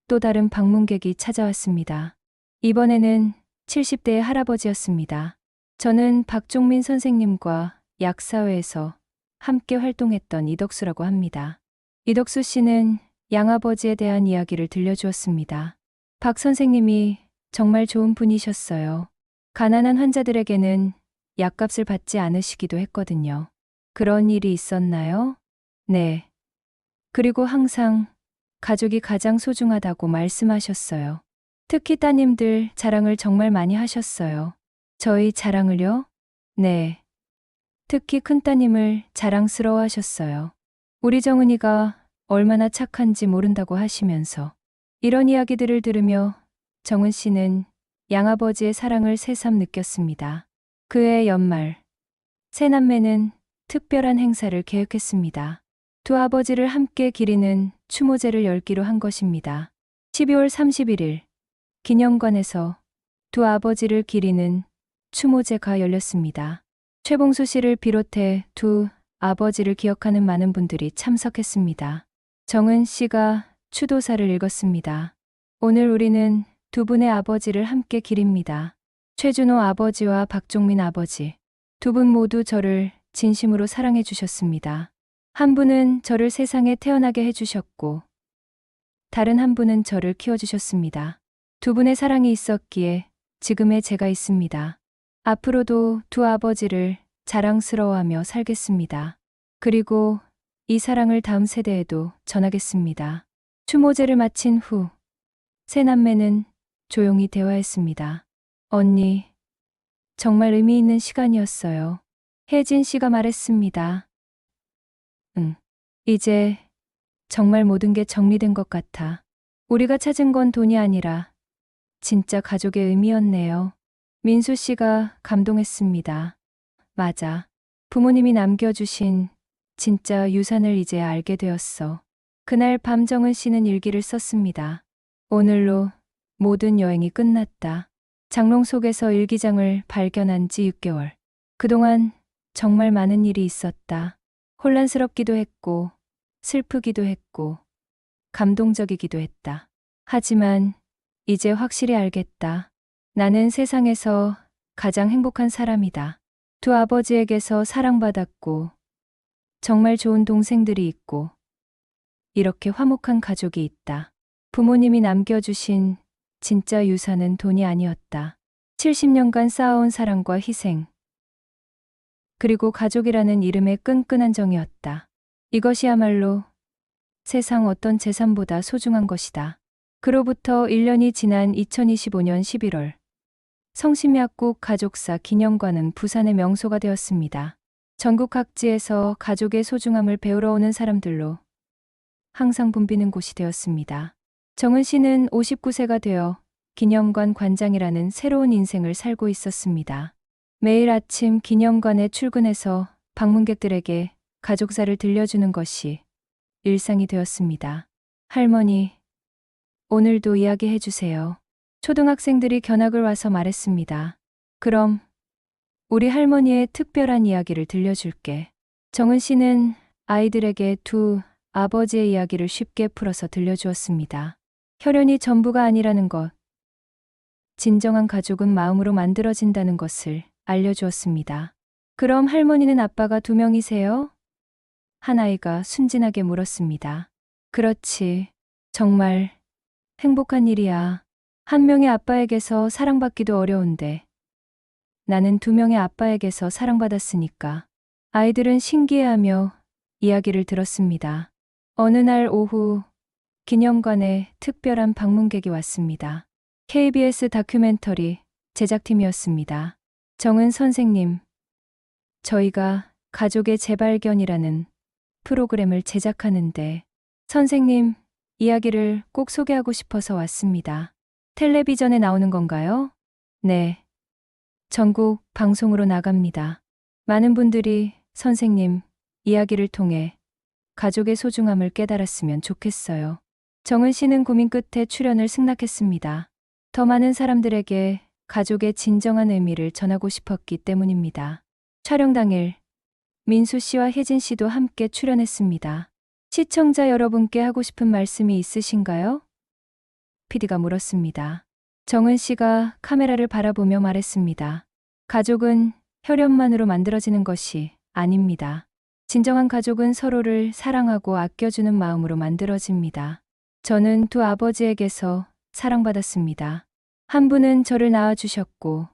또 다른 방문객이 찾아왔습니다. 이번에는 70대의 할아버지였습니다. 저는 박종민 선생님과 약사회에서 함께 활동했던 이덕수라고 합니다. 이덕수 씨는 양아버지에 대한 이야기를 들려주었습니다. 박 선생님이 정말 좋은 분이셨어요. 가난한 환자들에게는 약값을 받지 않으시기도 했거든요. 그런 일이 있었나요? 네. 그리고 항상 가족이 가장 소중하다고 말씀하셨어요. 특히 따님들 자랑을 정말 많이 하셨어요. 저희 자랑을요? 네. 특히 큰따님을 자랑스러워 하셨어요. 우리 정은이가 얼마나 착한지 모른다고 하시면서. 이런 이야기들을 들으며 정은 씨는 양아버지의 사랑을 새삼 느꼈습니다. 그해 연말, 새남매는 특별한 행사를 계획했습니다. 두 아버지를 함께 기리는 추모제를 열기로 한 것입니다. 12월 31일, 기념관에서 두 아버지를 기리는 추모제가 열렸습니다. 최봉수 씨를 비롯해 두 아버지를 기억하는 많은 분들이 참석했습니다. 정은 씨가 추도사를 읽었습니다. 오늘 우리는 두 분의 아버지를 함께 기립니다. 최준호 아버지와 박종민 아버지. 두 분 모두 저를 진심으로 사랑해 주셨습니다. 한 분은 저를 세상에 태어나게 해주셨고, 다른 한 분은 저를 키워주셨습니다. 두 분의 사랑이 있었기에 지금의 제가 있습니다. 앞으로도 두 아버지를 자랑스러워하며 살겠습니다. 그리고 이 사랑을 다음 세대에도 전하겠습니다. 추모제를 마친 후 새남매는 조용히 대화했습니다. 언니, 정말 의미 있는 시간이었어요. 혜진 씨가 말했습니다. 응, 이제 정말 모든 게 정리된 것 같아. 우리가 찾은 건 돈이 아니라 진짜 가족의 의미였네요. 민수 씨가 감동했습니다. 맞아. 부모님이 남겨주신 진짜 유산을 이제 알게 되었어. 그날 밤 정은 씨는 일기를 썼습니다. 오늘로 모든 여행이 끝났다. 장롱 속에서 일기장을 발견한 지 6개월. 그동안 정말 많은 일이 있었다. 혼란스럽기도 했고, 슬프기도 했고, 감동적이기도 했다. 하지만 이제 확실히 알겠다. 나는 세상에서 가장 행복한 사람이다. 두 아버지에게서 사랑받았고, 정말 좋은 동생들이 있고, 이렇게 화목한 가족이 있다. 부모님이 남겨주신 진짜 유산은 돈이 아니었다. 70년간 쌓아온 사랑과 희생, 그리고 가족이라는 이름의 끈끈한 정이었다. 이것이야말로 세상 어떤 재산보다 소중한 것이다. 그로부터 1년이 지난 2025년 11월, 성심약국 가족사 기념관은 부산의 명소가 되었습니다. 전국 각지에서 가족의 소중함을 배우러 오는 사람들로 항상 붐비는 곳이 되었습니다. 정은 씨는 59세가 되어 기념관 관장이라는 새로운 인생을 살고 있었습니다. 매일 아침 기념관에 출근해서 방문객들에게 가족사를 들려주는 것이 일상이 되었습니다. 할머니, 오늘도 이야기해 주세요. 초등학생들이 견학을 와서 말했습니다. 그럼 우리 할머니의 특별한 이야기를 들려줄게. 정은 씨는 아이들에게 두 아버지의 이야기를 쉽게 풀어서 들려주었습니다. 혈연이 전부가 아니라는 것, 진정한 가족은 마음으로 만들어진다는 것을 알려주었습니다. 그럼 할머니는 아빠가 두 명이세요? 한 아이가 순진하게 물었습니다. 그렇지. 정말 행복한 일이야. 한 명의 아빠에게서 사랑받기도 어려운데 나는 두 명의 아빠에게서 사랑받았으니까. 아이들은 신기해하며 이야기를 들었습니다. 어느 날 오후 기념관에 특별한 방문객이 왔습니다. KBS 다큐멘터리 제작팀이었습니다. 정은 선생님, 저희가 가족의 재발견이라는 프로그램을 제작하는데 선생님 이야기를 꼭 소개하고 싶어서 왔습니다. 텔레비전에 나오는 건가요? 네. 전국 방송으로 나갑니다. 많은 분들이 선생님 이야기를 통해 가족의 소중함을 깨달았으면 좋겠어요. 정은 씨는 고민 끝에 출연을 승낙했습니다. 더 많은 사람들에게 가족의 진정한 의미를 전하고 싶었기 때문입니다. 촬영 당일 민수 씨와 혜진 씨도 함께 출연했습니다. 시청자 여러분께 하고 싶은 말씀이 있으신가요? PD가 물었습니다. 정은 씨가 카메라를 바라보며 말했습니다. 가족은 혈연만으로 만들어지는 것이 아닙니다. 진정한 가족은 서로를 사랑하고 아껴주는 마음으로 만들어집니다. 저는 두 아버지에게서 사랑받았습니다. 한 분은 저를 낳아주셨고,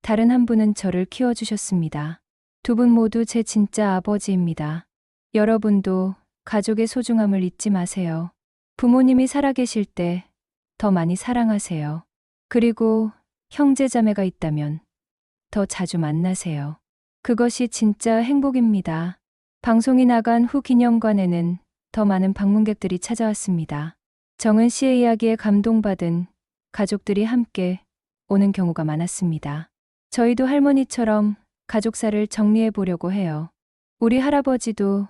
다른 한 분은 저를 키워주셨습니다. 두 분 모두 제 진짜 아버지입니다. 여러분도 가족의 소중함을 잊지 마세요. 부모님이 살아계실 때 더 많이 사랑하세요. 그리고 형제 자매가 있다면 더 자주 만나세요. 그것이 진짜 행복입니다. 방송이 나간 후 기념관에는 더 많은 방문객들이 찾아왔습니다. 정은 씨의 이야기에 감동받은 가족들이 함께 오는 경우가 많았습니다. 저희도 할머니처럼 가족사를 정리해 보려고 해요. 우리 할아버지도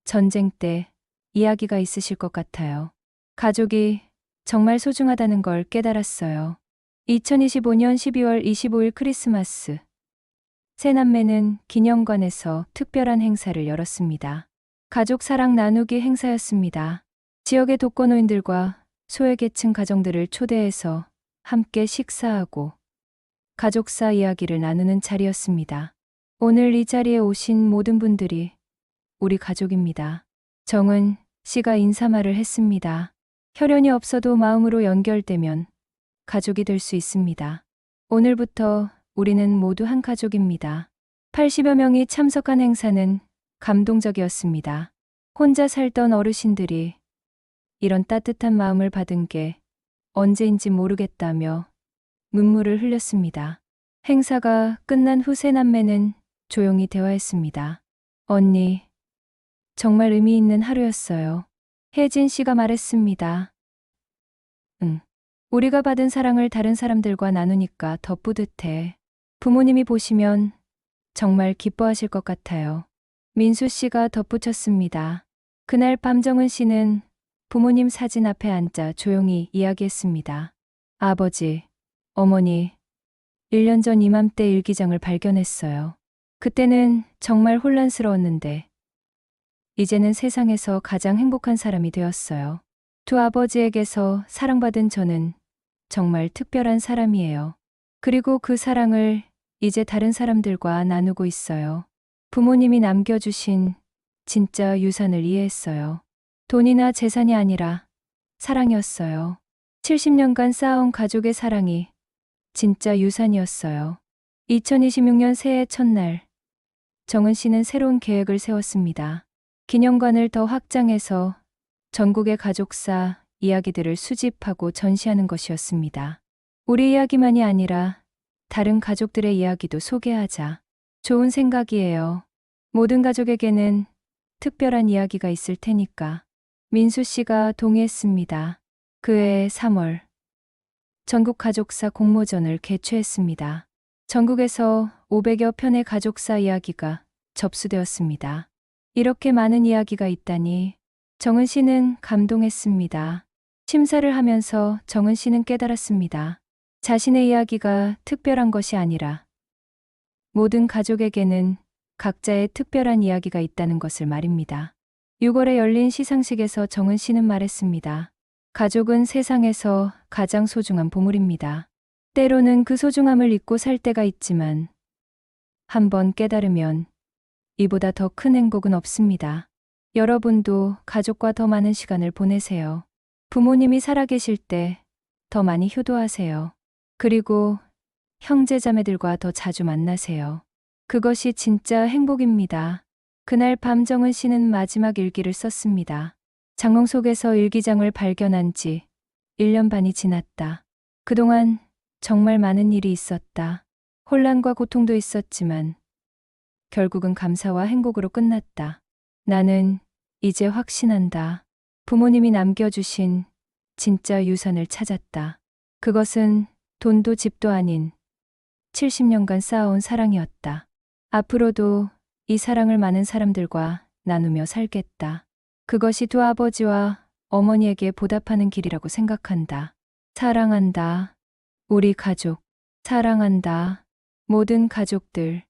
전쟁 때 이야기가 있으실 것 같아요. 가족이 정말 소중하다는 걸 깨달았어요. 2025년 12월 25일 크리스마스. 세 남매는 기념관에서 특별한 행사를 열었습니다. 가족 사랑 나누기 행사였습니다. 지역의 독거노인들과 소외계층 가정들을 초대해서 함께 식사하고 가족사 이야기를 나누는 자리였습니다. 오늘 이 자리에 오신 모든 분들이 우리 가족입니다. 정은 씨가 인사말을 했습니다. 혈연이 없어도 마음으로 연결되면 가족이 될 수 있습니다. 오늘부터 우리는 모두 한 가족입니다. 80여 명이 참석한 행사는 감동적이었습니다. 혼자 살던 어르신들이 이런 따뜻한 마음을 받은 게 언제인지 모르겠다며 눈물을 흘렸습니다. 행사가 끝난 후 세 남매는 조용히 대화했습니다. 언니, 정말 의미 있는 하루였어요. 혜진 씨가 말했습니다. 응. 우리가 받은 사랑을 다른 사람들과 나누니까 더 뿌듯해. 부모님이 보시면 정말 기뻐하실 것 같아요. 민수 씨가 덧붙였습니다. 그날 밤 정은 씨는 부모님 사진 앞에 앉아 조용히 이야기했습니다. 아버지, 어머니, 1년 전 이맘때 일기장을 발견했어요. 그때는 정말 혼란스러웠는데 이제는 세상에서 가장 행복한 사람이 되었어요. 두 아버지에게서 사랑받은 저는 정말 특별한 사람이에요. 그리고 그 사랑을 이제 다른 사람들과 나누고 있어요. 부모님이 남겨주신 진짜 유산을 이해했어요. 돈이나 재산이 아니라 사랑이었어요. 70년간 쌓아온 가족의 사랑이 진짜 유산이었어요. 2026년 새해 첫날, 정은 씨는 새로운 계획을 세웠습니다. 기념관을 더 확장해서 전국의 가족사 이야기들을 수집하고 전시하는 것이었습니다. 우리 이야기만이 아니라 다른 가족들의 이야기도 소개하자. 좋은 생각이에요. 모든 가족에게는 특별한 이야기가 있을 테니까. 민수 씨가 동의했습니다. 그해 3월, 전국 가족사 공모전을 개최했습니다. 전국에서 500여 편의 가족사 이야기가 접수되었습니다. 이렇게 많은 이야기가 있다니 정은 씨는 감동했습니다. 심사를 하면서 정은 씨는 깨달았습니다. 자신의 이야기가 특별한 것이 아니라 모든 가족에게는 각자의 특별한 이야기가 있다는 것을 말입니다. 6월에 열린 시상식에서 정은 씨는 말했습니다. 가족은 세상에서 가장 소중한 보물입니다. 때로는 그 소중함을 잊고 살 때가 있지만 한번 깨달으면 이보다 더 큰 행복은 없습니다. 여러분도 가족과 더 많은 시간을 보내세요. 부모님이 살아계실 때 더 많이 효도하세요. 그리고 형제자매들과 더 자주 만나세요. 그것이 진짜 행복입니다. 그날 밤 정은 씨는 마지막 일기를 썼습니다. 장롱 속에서 일기장을 발견한 지 1년 반이 지났다. 그동안 정말 많은 일이 있었다. 혼란과 고통도 있었지만 결국은 감사와 행복으로 끝났다. 나는 이제 확신한다. 부모님이 남겨주신 진짜 유산을 찾았다. 그것은 돈도 집도 아닌 70년간 쌓아온 사랑이었다. 앞으로도 이 사랑을 많은 사람들과 나누며 살겠다. 그것이 두 아버지와 어머니에게 보답하는 길이라고 생각한다. 사랑한다. 우리 가족. 사랑한다. 모든 가족들.